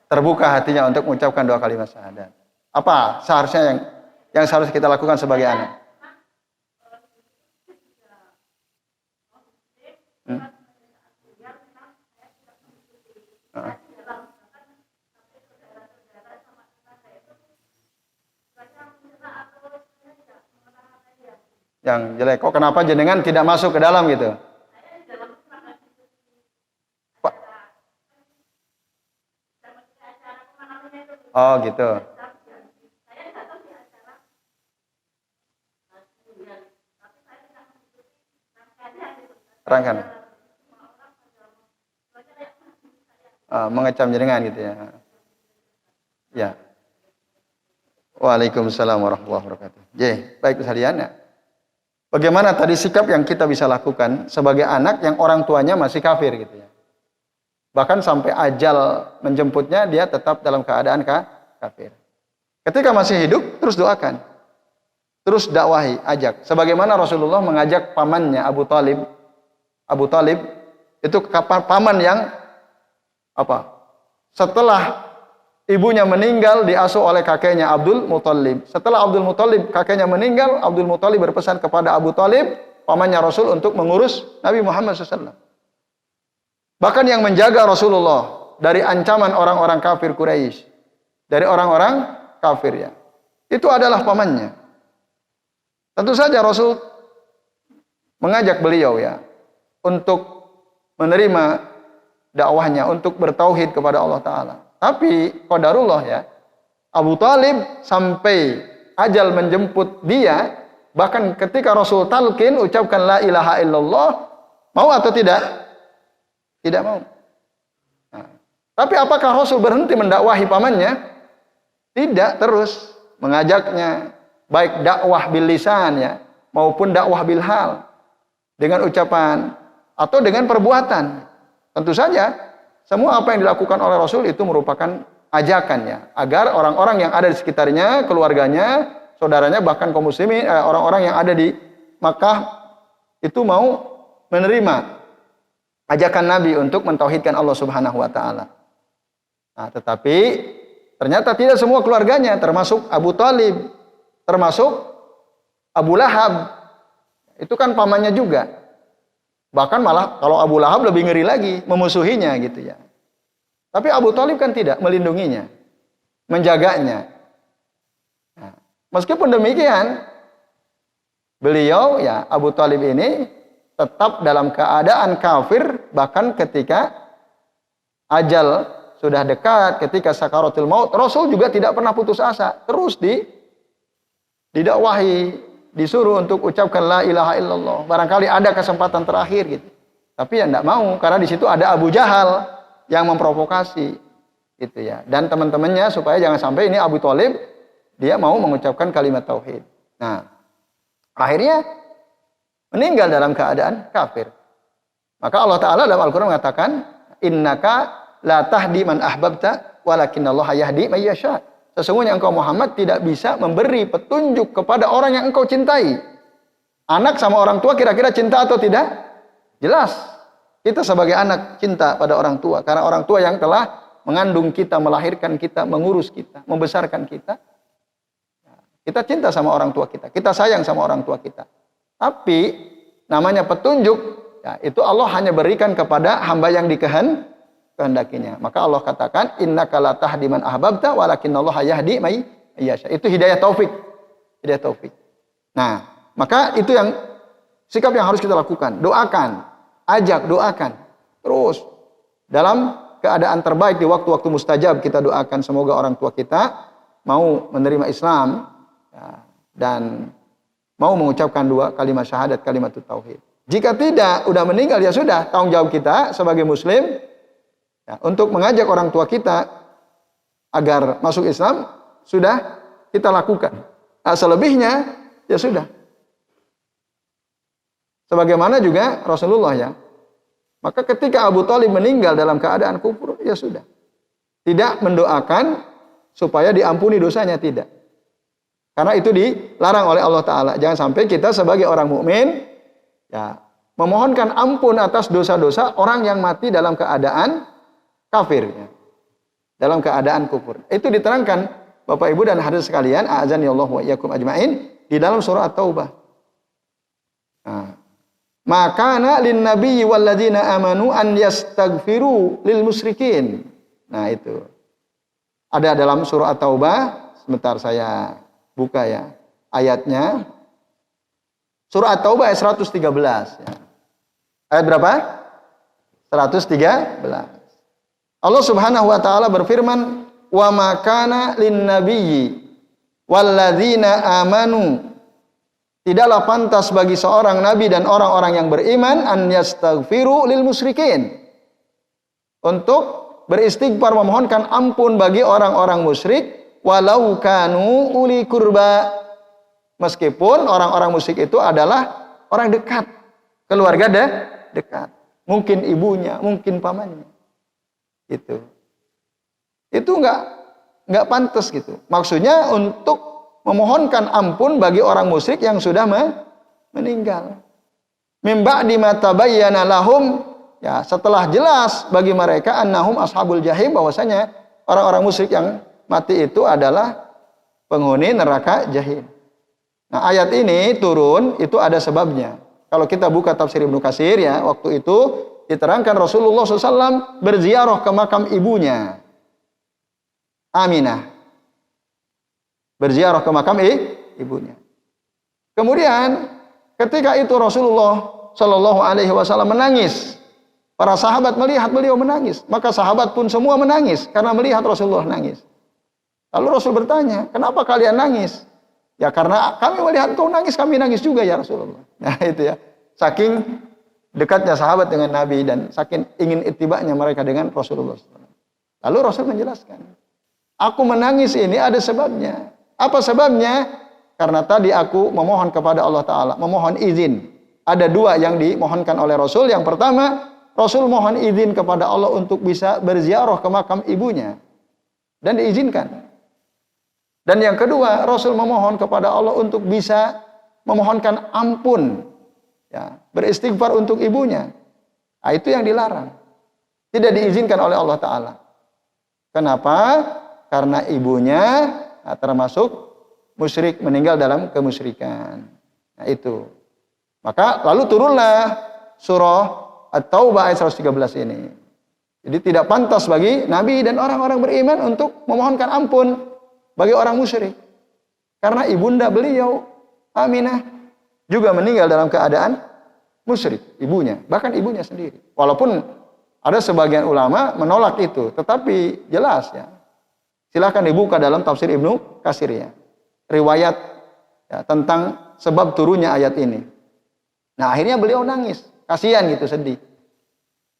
Terbuka hatinya untuk mengucapkan 2 kalimat syahadat. Apa seharusnya yang seharusnya kita lakukan sebagai anak? Yang jelek. Kok kenapa jenengan tidak masuk ke dalam gitu? Oh gitu. Terangkan. Mengecam jenengan gitu ya. Ya. Waalaikumsalam warahmatullahi wabarakatuh. Baik sekalian ya. Bagaimana tadi sikap yang kita bisa lakukan sebagai anak yang orang tuanya masih kafir gitu ya. Bahkan sampai ajal menjemputnya dia tetap dalam keadaan kafir. Ketika masih hidup terus doakan. Terus dakwahi, ajak. Sebagaimana Rasulullah mengajak pamannya Abu Talib. Abu Talib itu paman yang setelah ibunya meninggal diasuh oleh kakeknya Abdul Muthalib. Setelah Abdul Muthalib kakeknya meninggal, Abdul Muthalib berpesan kepada Abu Talib, pamannya Rasul, untuk mengurus Nabi Muhammad SAW. Bahkan yang menjaga Rasulullah dari ancaman orang-orang kafir Quraisy, dari orang-orang kafir ya, itu adalah pamannya. Tentu saja Rasul mengajak beliau ya untuk menerima dakwahnya, untuk bertauhid kepada Allah Ta'ala. Tapi qadarullah ya, Abu Talib sampai ajal menjemput dia, bahkan ketika Rasul talqin ucapkan la ilaha illallah, mau atau tidak? Tidak mau. Nah, tapi apakah Rasul berhenti mendakwahi pamannya? Tidak, terus mengajaknya, baik dakwah bil lisan ya, maupun dakwah bil hal, dengan ucapan atau dengan perbuatan. Tentu saja semua apa yang dilakukan oleh Rasul itu merupakan ajakannya agar orang-orang yang ada di sekitarnya, keluarganya, saudaranya, bahkan kaum muslimin, orang-orang yang ada di Makkah itu mau menerima ajakan Nabi untuk mentauhidkan Allah Subhanahu wa taala. Nah, tetapi ternyata tidak semua keluarganya, termasuk Abu Talib, termasuk Abu Lahab. Itu kan pamannya juga. Bahkan malah kalau Abu Lahab lebih ngeri lagi, memusuhinya gitu ya. Tapi Abu Talib kan tidak, melindunginya, menjaganya. Nah, meskipun demikian, beliau ya Abu Talib ini tetap dalam keadaan kafir, bahkan ketika ajal sudah dekat, ketika sakaratul maut, Rasul juga tidak pernah putus asa, terus didakwahi, disuruh untuk ucapkan la ilaha illallah. Barangkali ada kesempatan terakhir gitu. Tapi ya tidak mau, karena di situ ada Abu Jahal yang memprovokasi gitu ya. Dan teman-temannya supaya jangan sampai ini Abu Talib dia mau mengucapkan kalimat tauhid. Nah, akhirnya meninggal dalam keadaan kafir. Maka Allah Ta'ala dalam Al-Quran mengatakan, innaka la tahdi man ahbabta walakinnallaha yahdi may yasha. Sesungguhnya engkau Muhammad tidak bisa memberi petunjuk kepada orang yang engkau cintai. Anak sama orang tua kira-kira cinta atau tidak? Jelas. Kita sebagai anak cinta pada orang tua. Karena orang tua yang telah mengandung kita, melahirkan kita, mengurus kita, membesarkan kita. Kita cinta sama orang tua kita. Kita sayang sama orang tua kita. Tapi namanya petunjuk, ya, itu Allah hanya berikan kepada hamba yang dikehendakinya. Maka Allah katakan, innaka la tahdi man ahbabta walakinallaha yahdi may yasha. Itu hidayah taufik. Hidayah taufik. Nah, maka itu yang sikap yang harus kita lakukan. Doakan, ajak, doakan. Terus dalam keadaan terbaik di waktu-waktu mustajab kita doakan semoga orang tua kita mau menerima Islam, dan mau mengucapkan 2 kalimat syahadat, kalimat tauhid. Jika tidak, udah meninggal, ya sudah, tanggung jawab kita sebagai muslim untuk mengajak orang tua kita agar masuk Islam, sudah kita lakukan. Selebihnya, ya sudah. Sebagaimana juga Rasulullah ya. Maka ketika Abu Thalib meninggal dalam keadaan kufur, ya sudah. Tidak mendoakan supaya diampuni dosanya, tidak. Karena itu dilarang oleh Allah Ta'ala. Jangan sampai kita sebagai orang mukmin ya memohonkan ampun atas dosa-dosa orang yang mati dalam keadaan kafir. Ya. Dalam keadaan kufur. Itu diterangkan Bapak Ibu dan hadirin sekalian, a'azani Allah wa iyyakum ajmain, di dalam surah At-Taubah. Makana lin nabiyyi walladzina amanu an yastaghfiru lil musyrikin. Nah itu. Ada dalam surah At-Taubah, sebentar saya buka ya ayatnya. Surah At-Taubah ayat 113 ya. Ayat berapa? 113. Allah Subhanahu wa taala berfirman, "Wa makana lin nabiyyi walladzina amanu." Tidaklah pantas bagi seorang nabi dan orang-orang yang beriman an yastaghfiru lil musyrikin. Untuk beristighfar memohonkan ampun bagi orang-orang musyrik walau kanu uli kurba. Meskipun orang-orang musyrik itu adalah orang dekat, keluarga dekat. Mungkin ibunya, mungkin pamannya. Itu enggak pantas gitu. Maksudnya untuk memohonkan ampun bagi orang musyrik yang sudah meninggal. Mim ba'di ma tabayyana lahum, ya, setelah jelas bagi mereka annahum ashabul jahim, bahwasanya orang-orang musyrik yang mati itu adalah penghuni neraka jahim. Nah, ayat ini turun itu ada sebabnya. Kalau kita buka tafsir Ibnu Katsir ya, waktu itu diterangkan Rasulullah SAW berziarah ke makam ibunya, Aminah. Berziarah ke makam ibunya. Kemudian ketika itu Rasulullah Shallallahu Alaihi Wasallam menangis. Para sahabat melihat beliau menangis, maka sahabat pun semua menangis karena melihat Rasulullah nangis. Lalu Rasul bertanya, kenapa kalian nangis? Ya karena kami melihat engkau nangis, kami nangis juga ya Rasulullah. Nah itu ya, saking dekatnya sahabat dengan Nabi dan saking ingin ittiba'nya mereka dengan Rasulullah. Lalu Rasul menjelaskan, aku menangis ini ada sebabnya. Apa sebabnya? Karena tadi aku memohon kepada Allah Ta'ala, memohon izin. Ada 2 yang dimohonkan oleh Rasul. Yang pertama, Rasul mohon izin kepada Allah untuk bisa berziarah ke makam ibunya. Dan diizinkan. Dan yang kedua, Rasul memohon kepada Allah untuk bisa memohonkan ampun. Ya, beristighfar untuk ibunya. Nah, itu yang dilarang. Tidak diizinkan oleh Allah Ta'ala. Kenapa? Karena ibunya termasuk musyrik, meninggal dalam kemusyrikan. Nah itu. Maka lalu turunlah surah At-Taubah ayat 113 ini. Jadi tidak pantas bagi Nabi dan orang-orang beriman untuk memohonkan ampun bagi orang musyrik. Karena ibunda beliau, Aminah, juga meninggal dalam keadaan musyrik. Ibunya, bahkan ibunya sendiri. Walaupun ada sebagian ulama menolak itu. Tetapi jelas ya. Silahkan dibuka dalam tafsir Ibnu Katsir ya. Riwayat ya, tentang sebab turunnya ayat ini. Nah akhirnya beliau nangis. Kasihan gitu, sedih.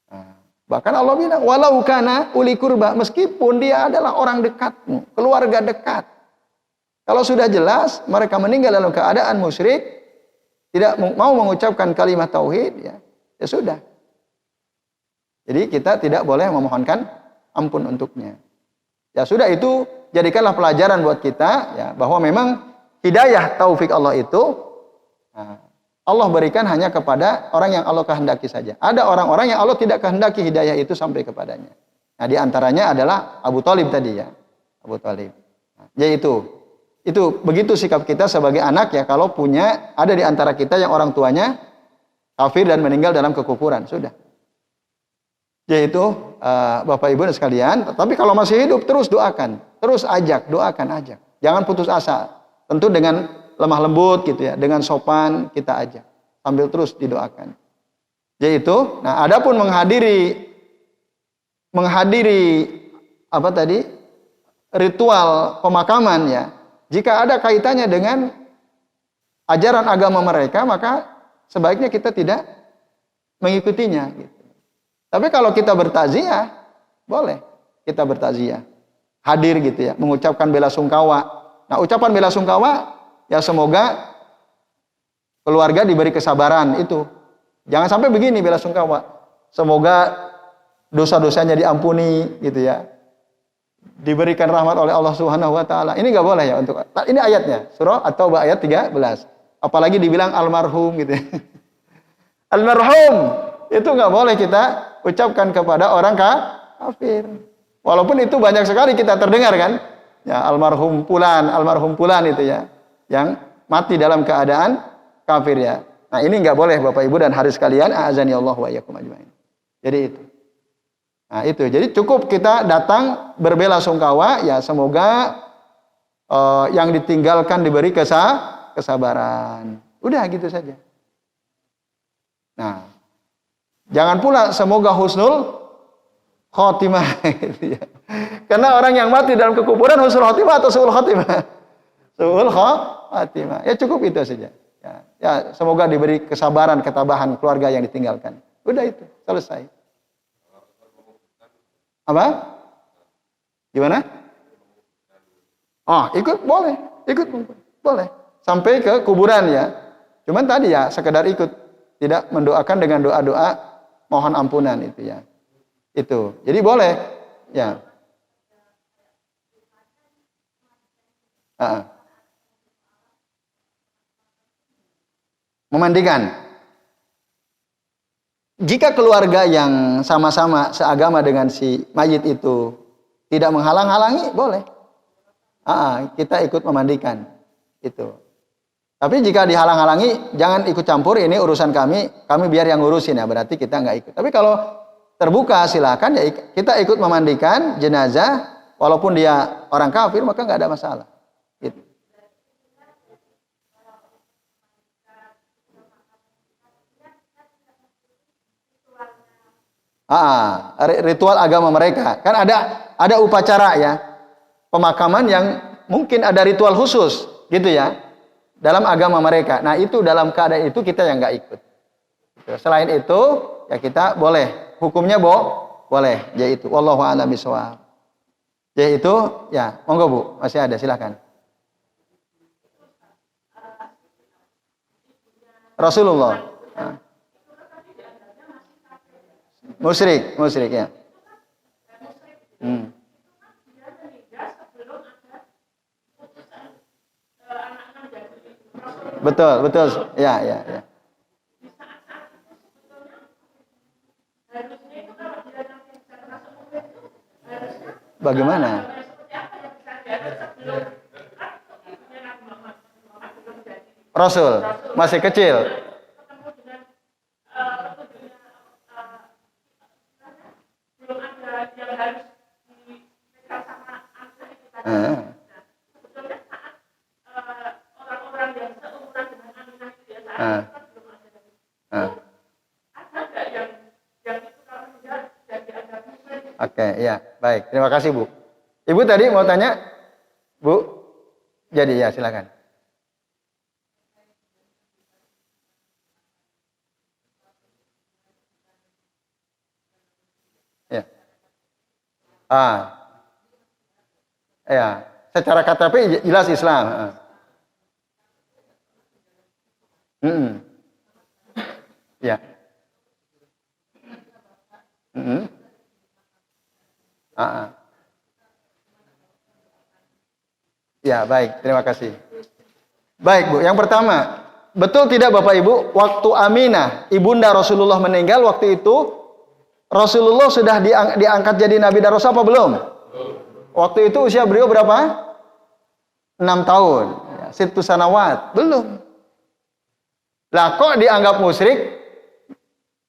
Nah, bahkan Allah bilang, walau kana uli kurba, meskipun dia adalah orang dekatmu, keluarga dekat. Kalau sudah jelas mereka meninggal dalam keadaan musyrik, tidak mau mengucapkan kalimat tauhid, ya sudah. Jadi kita tidak boleh memohonkan ampun untuknya. Ya sudah, itu jadikanlah pelajaran buat kita ya, bahwa memang hidayah taufik Allah itu Allah berikan hanya kepada orang yang Allah kehendaki saja. Ada orang-orang yang Allah tidak kehendaki hidayah itu sampai kepadanya. Nah, di antaranya adalah Abu Thalib tadi ya. Abu Thalib. Nah, yaitu itu begitu sikap kita sebagai anak ya, kalau punya ada di antara kita yang orang tuanya kafir dan meninggal dalam kekufuran, sudah. Yaitu Bapak Ibu dan sekalian, tapi kalau masih hidup terus doakan, terus ajak, doakan, ajak. Jangan putus asa. Tentu dengan lemah lembut gitu ya, dengan sopan kita ajak, sambil terus didoakan. Yaitu, nah adapun menghadiri apa tadi? Ritual pemakaman ya. Jika ada kaitannya dengan ajaran agama mereka, maka sebaiknya kita tidak mengikutinya. Gitu. Tapi kalau kita bertaziah, boleh kita bertaziah. Hadir gitu ya, mengucapkan bela sungkawa. Nah, ucapan bela sungkawa, ya semoga keluarga diberi kesabaran itu. Jangan sampai begini bela sungkawa. Semoga dosa-dosanya diampuni gitu ya. Diberikan rahmat oleh Allah Subhanahu wa taala. Ini enggak boleh ya untuk ini ayatnya, surah At-Taubah ayat 13. Apalagi dibilang almarhum gitu ya. Almarhum itu enggak boleh kita ucapkan kepada orang kafir. Walaupun itu banyak sekali kita terdengar kan. Ya, almarhum pulan itu ya. Yang mati dalam keadaan kafir ya. Nah, ini enggak boleh Bapak Ibu dan hadis sekalian, a'azani Allah wa iyyakum ajmain. Jadi itu. Nah, itu. Jadi cukup kita datang berbela sungkawa ya, semoga yang ditinggalkan diberi kesabaran. Udah gitu saja. Nah, jangan pula semoga husnul khotimah gitu ya. Karena orang yang mati dalam kekufuran husnul khotimah atau su'ul khotimah? Su'ul khotimah. Ya cukup itu saja. Ya, semoga diberi kesabaran, ketabahan keluarga yang ditinggalkan. Udah itu, selesai. Apa? Gimana? Oh, ikut boleh. Sampai ke kuburan ya. Cuman tadi ya sekedar ikut, tidak mendoakan dengan doa-doa mohon ampunan itu ya. Itu. Jadi boleh ya. Memandikan. Jika keluarga yang sama-sama seagama dengan si mayit itu tidak menghalang-halangi, boleh. Kita ikut memandikan. Itu. Tapi jika dihalang-halangi, jangan ikut campur, ini urusan kami biar yang ngurusin ya, berarti kita nggak ikut. Tapi kalau terbuka silakan ya kita ikut memandikan jenazah, walaupun dia orang kafir maka nggak ada masalah. Gitu. Ritual agama mereka kan ada upacara ya, pemakaman yang mungkin ada ritual khusus gitu ya. Dalam agama mereka. Nah itu dalam keadaan itu kita yang nggak ikut. Selain itu ya kita boleh. Hukumnya boleh. Yaitu wallahu a'lam bishawab. Yaitu ya monggo Bu masih ada silakan. Rasulullah. Musyrik ya. Betul. Ya. Bagaimana? Rasul masih kecil. Oke, ya, baik. Terima kasih, Bu. Ibu tadi mau tanya, Bu? Jadi ya, silakan. Ya. Ya. Secara KTP jelas Islam. Ya. Ya, baik. Terima kasih. Baik, Bu. Yang pertama, betul tidak Bapak Ibu, waktu Aminah, ibunda Rasulullah meninggal, waktu itu Rasulullah sudah diangkat jadi Nabi dan Rasul apa belum? Waktu itu usia beliau berapa? 6 tahun. Ya, Sittu sanawat. Belum. Lah kok dianggap musyrik?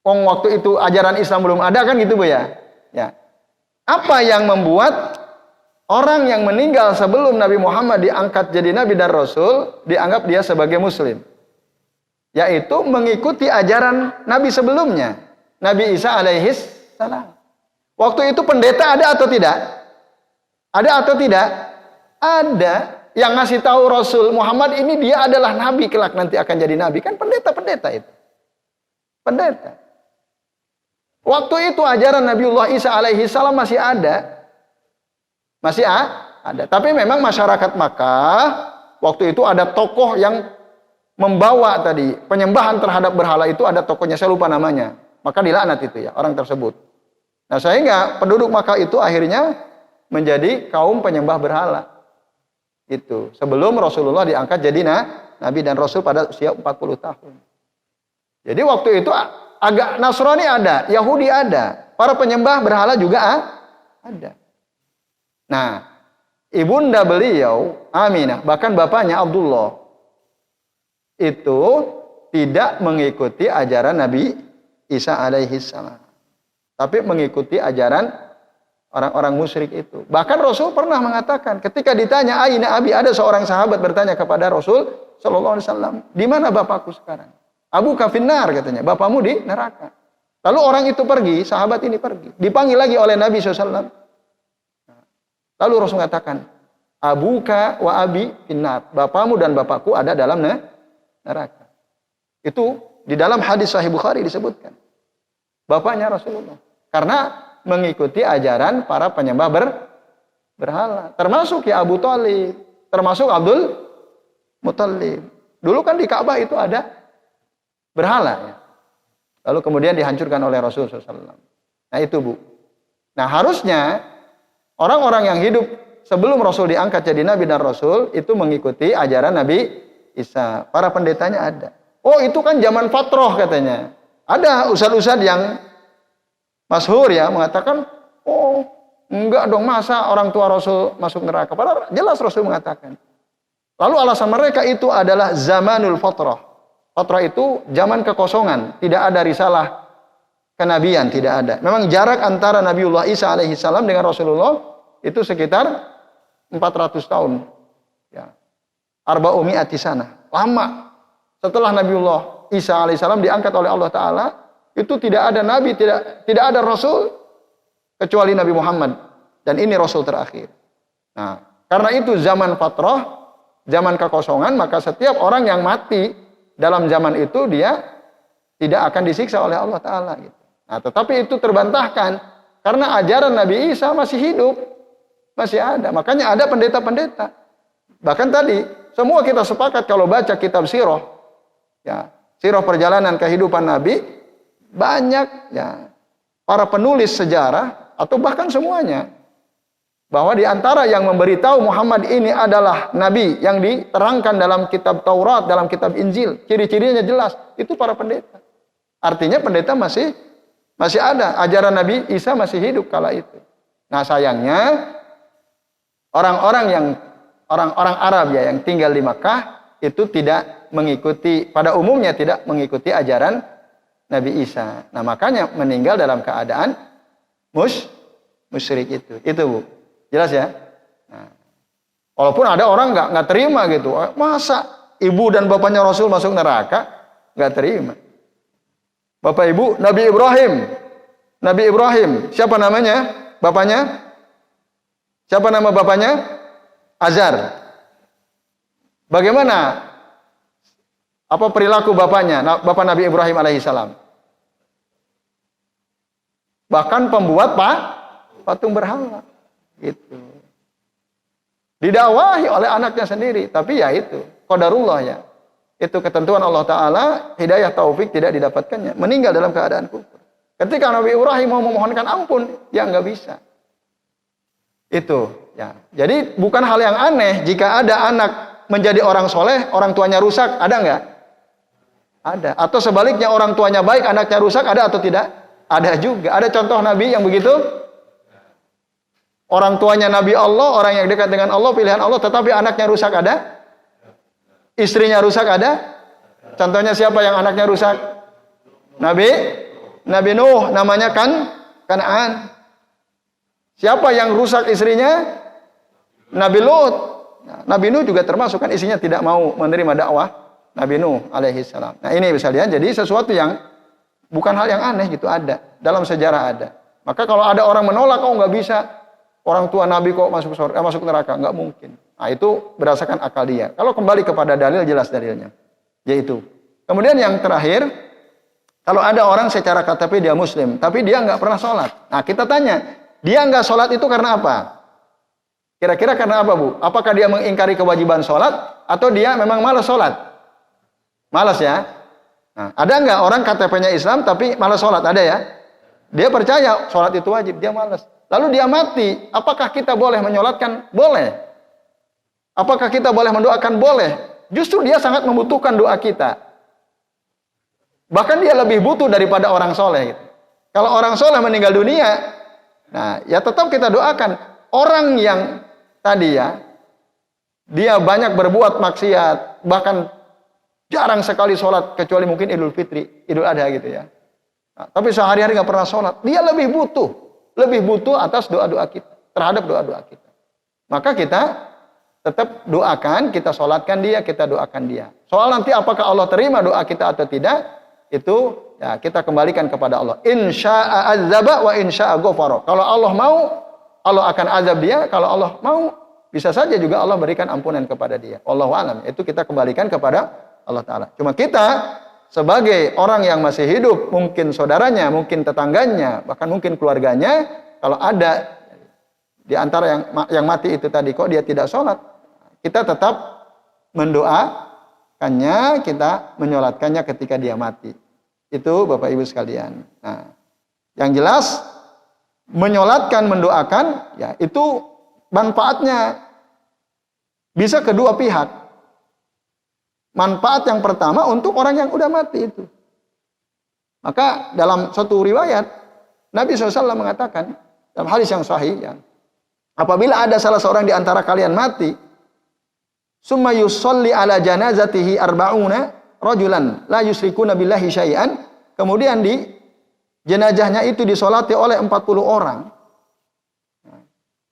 Waktu itu ajaran Islam belum ada kan gitu Bu ya? Ya. Apa yang membuat orang yang meninggal sebelum Nabi Muhammad diangkat jadi Nabi dan Rasul dianggap dia sebagai Muslim? Yaitu mengikuti ajaran Nabi sebelumnya, Nabi Isa alaihis salam. Waktu itu pendeta ada atau tidak? Ada atau tidak? Ada. yang ngasih tahu Rasul Muhammad ini dia adalah nabi kelak nanti akan jadi nabi kan pendeta-pendeta itu. Pendeta. Waktu itu ajaran Nabiullah Isa alaihi salam masih ada. Masih ada. Tapi memang masyarakat Makkah waktu itu ada tokoh yang membawa tadi penyembahan terhadap berhala itu, ada tokohnya, saya lupa namanya. Maka dilaknat itu ya orang tersebut. Nah, sehingga penduduk Makkah itu akhirnya menjadi kaum penyembah berhala. Itu sebelum Rasulullah diangkat jadi nabi dan rasul pada usia 40 tahun. Jadi waktu itu agak Nasrani ada, Yahudi ada, para penyembah berhala juga ada. Nah, ibunda beliau Aminah, bahkan bapaknya Abdullah itu tidak mengikuti ajaran Nabi Isa alaihi salam, tapi mengikuti ajaran orang-orang musyrik itu. Bahkan Rasul pernah mengatakan ketika ditanya aina abi, ada seorang sahabat bertanya kepada Rasul sallallahu alaihi wasallam, "Di mana bapakku sekarang?" "Abu kafinnar," katanya, "Bapakmu di neraka." Lalu orang itu pergi, sahabat ini pergi, dipanggil lagi oleh Nabi sallallahu alaihi wasallam. Lalu Rasul mengatakan, "Abuka wa abi finnar." Bapakmu dan bapakku ada dalam neraka. Itu di dalam hadis Sahih Bukhari disebutkan. Bapaknya Rasulullah. Karena mengikuti ajaran para penyembah berhala. Termasuk ya Abu Thalib, termasuk Abdul Muthalib. Dulu kan di Ka'bah itu ada berhala ya. Lalu kemudian dihancurkan oleh Rasul SAW. Nah itu Bu. Nah harusnya orang-orang yang hidup sebelum Rasul diangkat jadi Nabi dan Rasul itu mengikuti ajaran Nabi Isa. Para pendetanya ada. Oh itu kan zaman fatroh katanya. Ada ustadz-ustadz yang masyhur ya mengatakan, oh enggak dong masa orang tua Rasul masuk neraka. Padahal jelas Rasul mengatakan. Lalu alasan mereka itu adalah zamanul fatrah. Fatrah itu zaman kekosongan. Tidak ada risalah kenabian, tidak ada. Memang jarak antara Nabiullah Isa alaihi salam dengan Rasulullah itu sekitar 400 tahun. Ya. Arba'umi'ati sana. Lama. Setelah Nabiullah Isa alaihissalam diangkat oleh Allah Ta'ala, itu tidak ada Nabi, tidak ada Rasul, kecuali Nabi Muhammad. Dan ini Rasul terakhir. Nah, karena itu zaman fatrah, zaman kekosongan, maka setiap orang yang mati dalam zaman itu, dia tidak akan disiksa oleh Allah Ta'ala. Gitu. Nah, tetapi itu terbantahkan, karena ajaran Nabi Isa masih hidup, masih ada. Makanya ada pendeta-pendeta. Bahkan tadi, semua kita sepakat kalau baca kitab sirah, ya, sirah perjalanan kehidupan Nabi, banyak ya para penulis sejarah atau bahkan semuanya bahwa di antara yang memberitahu Muhammad ini adalah nabi yang diterangkan dalam kitab Taurat, dalam kitab Injil, ciri-cirinya jelas, itu para pendeta. Artinya pendeta masih ada, ajaran Nabi Isa masih hidup kala itu. Nah, sayangnya orang-orang Arab ya yang tinggal di Makkah itu tidak mengikuti, pada umumnya tidak mengikuti ajaran Nabi Isa. Nah, makanya meninggal dalam keadaan musyrik itu. Itu Bu. Jelas ya? Nah, walaupun ada orang nggak terima gitu. Masa ibu dan bapaknya Rasul masuk neraka? Nggak terima. Bapak ibu Nabi Ibrahim. Nabi Ibrahim. Siapa namanya? Bapaknya? Siapa nama bapaknya? Azar. Bagaimana apa perilaku bapaknya, bapak Nabi Ibrahim alaihissalam? Bahkan pembuat patung berhala. Gitu. Didakwahi oleh anaknya sendiri, tapi ya itu qadarullah ya. Itu ketentuan Allah Ta'ala, hidayah taufik tidak didapatkannya, meninggal dalam keadaan kufur. Ketika Nabi Ibrahim mau memohonkan ampun, ya nggak bisa. Itu ya. Jadi bukan hal yang aneh jika ada anak menjadi orang soleh, orang tuanya rusak, ada nggak? Ada. Atau sebaliknya orang tuanya baik, anaknya rusak, ada atau tidak? Ada juga. Ada contoh Nabi yang begitu? Orang tuanya Nabi Allah, orang yang dekat dengan Allah, pilihan Allah, tetapi anaknya rusak, ada? Istrinya rusak, ada? Contohnya siapa yang anaknya rusak? Nabi Nuh, namanya Kan'an. Siapa yang rusak istrinya? Nabi Lut. Nah, Nabi Nuh juga termasuk, kan istrinya tidak mau menerima dakwah Nabi Nuh alaihi salam. Nah, ini bisa lihat, jadi sesuatu yang bukan hal yang aneh gitu, ada dalam sejarah ada. Maka kalau ada orang menolak, nggak bisa, orang tua Nabi kok masuk neraka, nggak mungkin. Nah, itu berdasarkan akal dia. Kalau kembali kepada dalil, jelas dalilnya. Yaitu. Kemudian yang terakhir, kalau ada orang secara KTP dia muslim, tapi dia nggak pernah sholat. Nah, kita tanya, dia nggak sholat itu karena apa? Kira-kira karena apa, Bu? Apakah dia mengingkari kewajiban sholat, atau dia memang malas sholat? Malas ya? Nah, ada nggak orang KTP-nya Islam, tapi malas sholat? Ada ya? Dia percaya sholat itu wajib, dia malas. Lalu dia mati, apakah kita boleh menyolatkan? Boleh. Apakah kita boleh mendoakan? Boleh. Justru dia sangat membutuhkan doa kita. Bahkan dia lebih butuh daripada orang soleh. Gitu. Kalau orang soleh meninggal dunia, nah ya tetap kita doakan. Orang yang tadi ya, dia banyak berbuat maksiat, bahkan jarang sekali sholat, kecuali mungkin Idul Fitri, Idul Adha gitu ya. Nah, tapi sehari-hari nggak pernah sholat, dia lebih butuh atas doa-doa kita, terhadap doa-doa kita. Maka kita tetap doakan, kita sholatkan dia, kita doakan dia. Soal nanti apakah Allah terima doa kita atau tidak, itu ya kita kembalikan kepada Allah. Insya'a azaba wa insya'a ghafara. Kalau Allah mau, Allah akan azab dia. Kalau Allah mau, bisa saja juga Allah berikan ampunan kepada dia. Wallahu a'lam. Itu kita kembalikan kepada Allah Ta'ala. Cuma kita sebagai orang yang masih hidup, mungkin saudaranya, mungkin tetangganya, bahkan mungkin keluarganya, kalau ada di antara yang mati itu tadi kok dia tidak sholat, kita tetap mendoakannya, kita menyolatkannya ketika dia mati. Itu Bapak Ibu sekalian. Nah, yang jelas menyolatkan, mendoakan, ya itu manfaatnya bisa kedua pihak. Manfaat yang pertama untuk orang yang udah mati itu. Maka dalam satu riwayat Nabi SAW mengatakan dalam hadis yang sahih, ya, apabila ada salah seorang di antara kalian mati, summa yusolli ala janazatihi arba'una rajulan la yusyrikuna billahi syai'an, kemudian di jenazahnya itu disolati oleh 40 orang.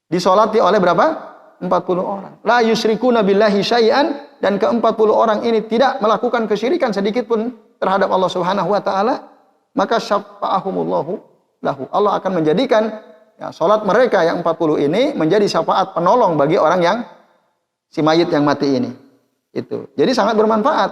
Disolati oleh berapa? 40 orang. La yusyrikuna billahi syai'an, dan ke-40 orang ini tidak melakukan kesyirikan sedikit pun terhadap Allah Subhanahu wa taala, maka syafa'ahumullahu lahu. Allah akan menjadikan ya, salat mereka yang 40 ini menjadi syafaat penolong bagi orang yang si mayit yang mati ini. Itu. Jadi sangat bermanfaat.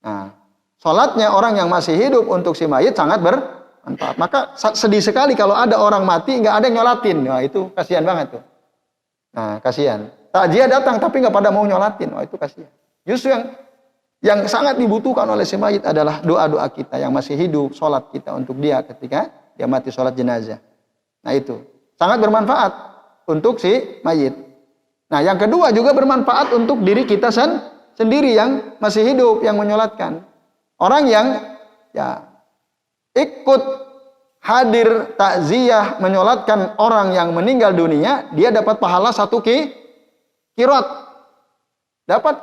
Nah, salatnya orang yang masih hidup untuk si mayit sangat bermanfaat. Maka sedih sekali kalau ada orang mati nggak ada yang nyolatin. Wah, itu kasihan banget tuh. Nah, kasihan. Takziah datang tapi nggak pada mau nyolatin. Wah, itu kasihan. Justru yang sangat dibutuhkan oleh si mayit adalah doa-doa kita yang masih hidup, salat kita untuk dia ketika dia mati, salat jenazah. Nah, itu sangat bermanfaat untuk si mayit. Nah, yang kedua juga bermanfaat untuk diri kita sendiri yang masih hidup, yang menyolatkan. Orang yang ya ikut hadir takziah menyolatkan orang yang meninggal dunia, dia dapat pahala 1 kirot. Dapat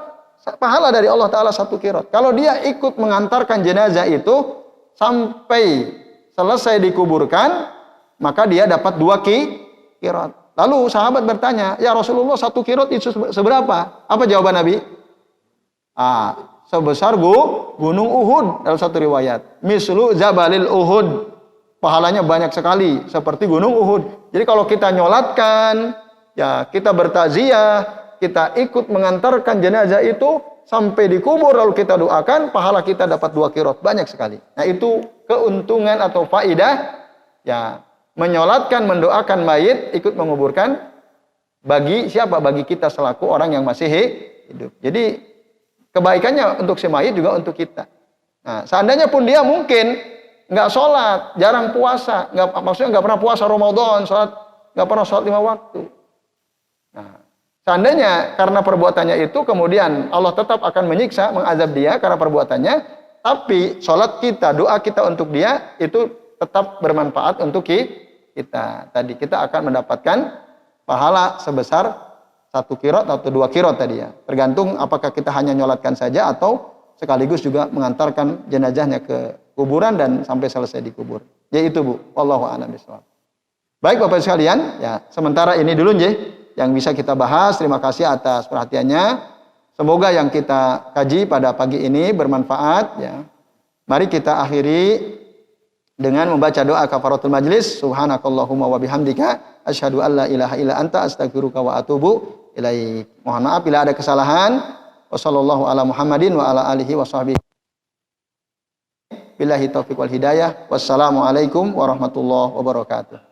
pahala dari Allah Ta'ala 1 kirot. Kalau dia ikut mengantarkan jenazah itu sampai selesai dikuburkan, maka dia dapat 2 kirot. Lalu sahabat bertanya, ya Rasulullah 1 kirot itu seberapa? Apa jawaban Nabi? Sebesar gunung Uhud dalam satu riwayat. Mislu Jabalil Uhud. Pahalanya banyak sekali seperti gunung Uhud. Jadi kalau kita nyolatkan, ya kita bertakziah, kita ikut mengantarkan jenazah itu sampai dikubur lalu kita doakan, pahala kita dapat 2 kirot, banyak sekali. Nah, itu keuntungan atau faidah ya menyolatkan, mendoakan mayit, ikut menguburkan bagi siapa? Bagi kita selaku orang yang masih hidup. Jadi kebaikannya untuk si mayit juga untuk kita. Nah, seandainya pun dia mungkin nggak sholat, jarang puasa, maksudnya nggak pernah puasa Ramadan, nggak pernah sholat 5 waktu. Nah, seandainya karena perbuatannya itu kemudian Allah tetap akan menyiksa, mengazab dia karena perbuatannya, tapi sholat kita, doa kita untuk dia itu tetap bermanfaat untuk kita. Tadi kita akan mendapatkan pahala sebesar 1 kirot atau 2 kirot tadi ya. Tergantung apakah kita hanya nyolatkan saja atau sekaligus juga mengantarkan jenazahnya ke kuburan dan sampai selesai dikubur. Ya itu Bu, wallahu a'lam bishawab. Baik Bapak sekalian, ya sementara ini dulu yang bisa kita bahas. Terima kasih atas perhatiannya. Semoga yang kita kaji pada pagi ini bermanfaat ya. Mari kita akhiri dengan membaca doa kafaratul majlis. Subhanakallahumma wa bihamdika asyhadu an la ilaha illa anta astaghfiruka wa atubu ilaik. Mohon maaf bila ada kesalahan. Wassallallahu ala Muhammadin wa ala alihi wa sahbihi. Billahi taufiq wal hidayah. Wassalamualaikum warahmatullahi wabarakatuh.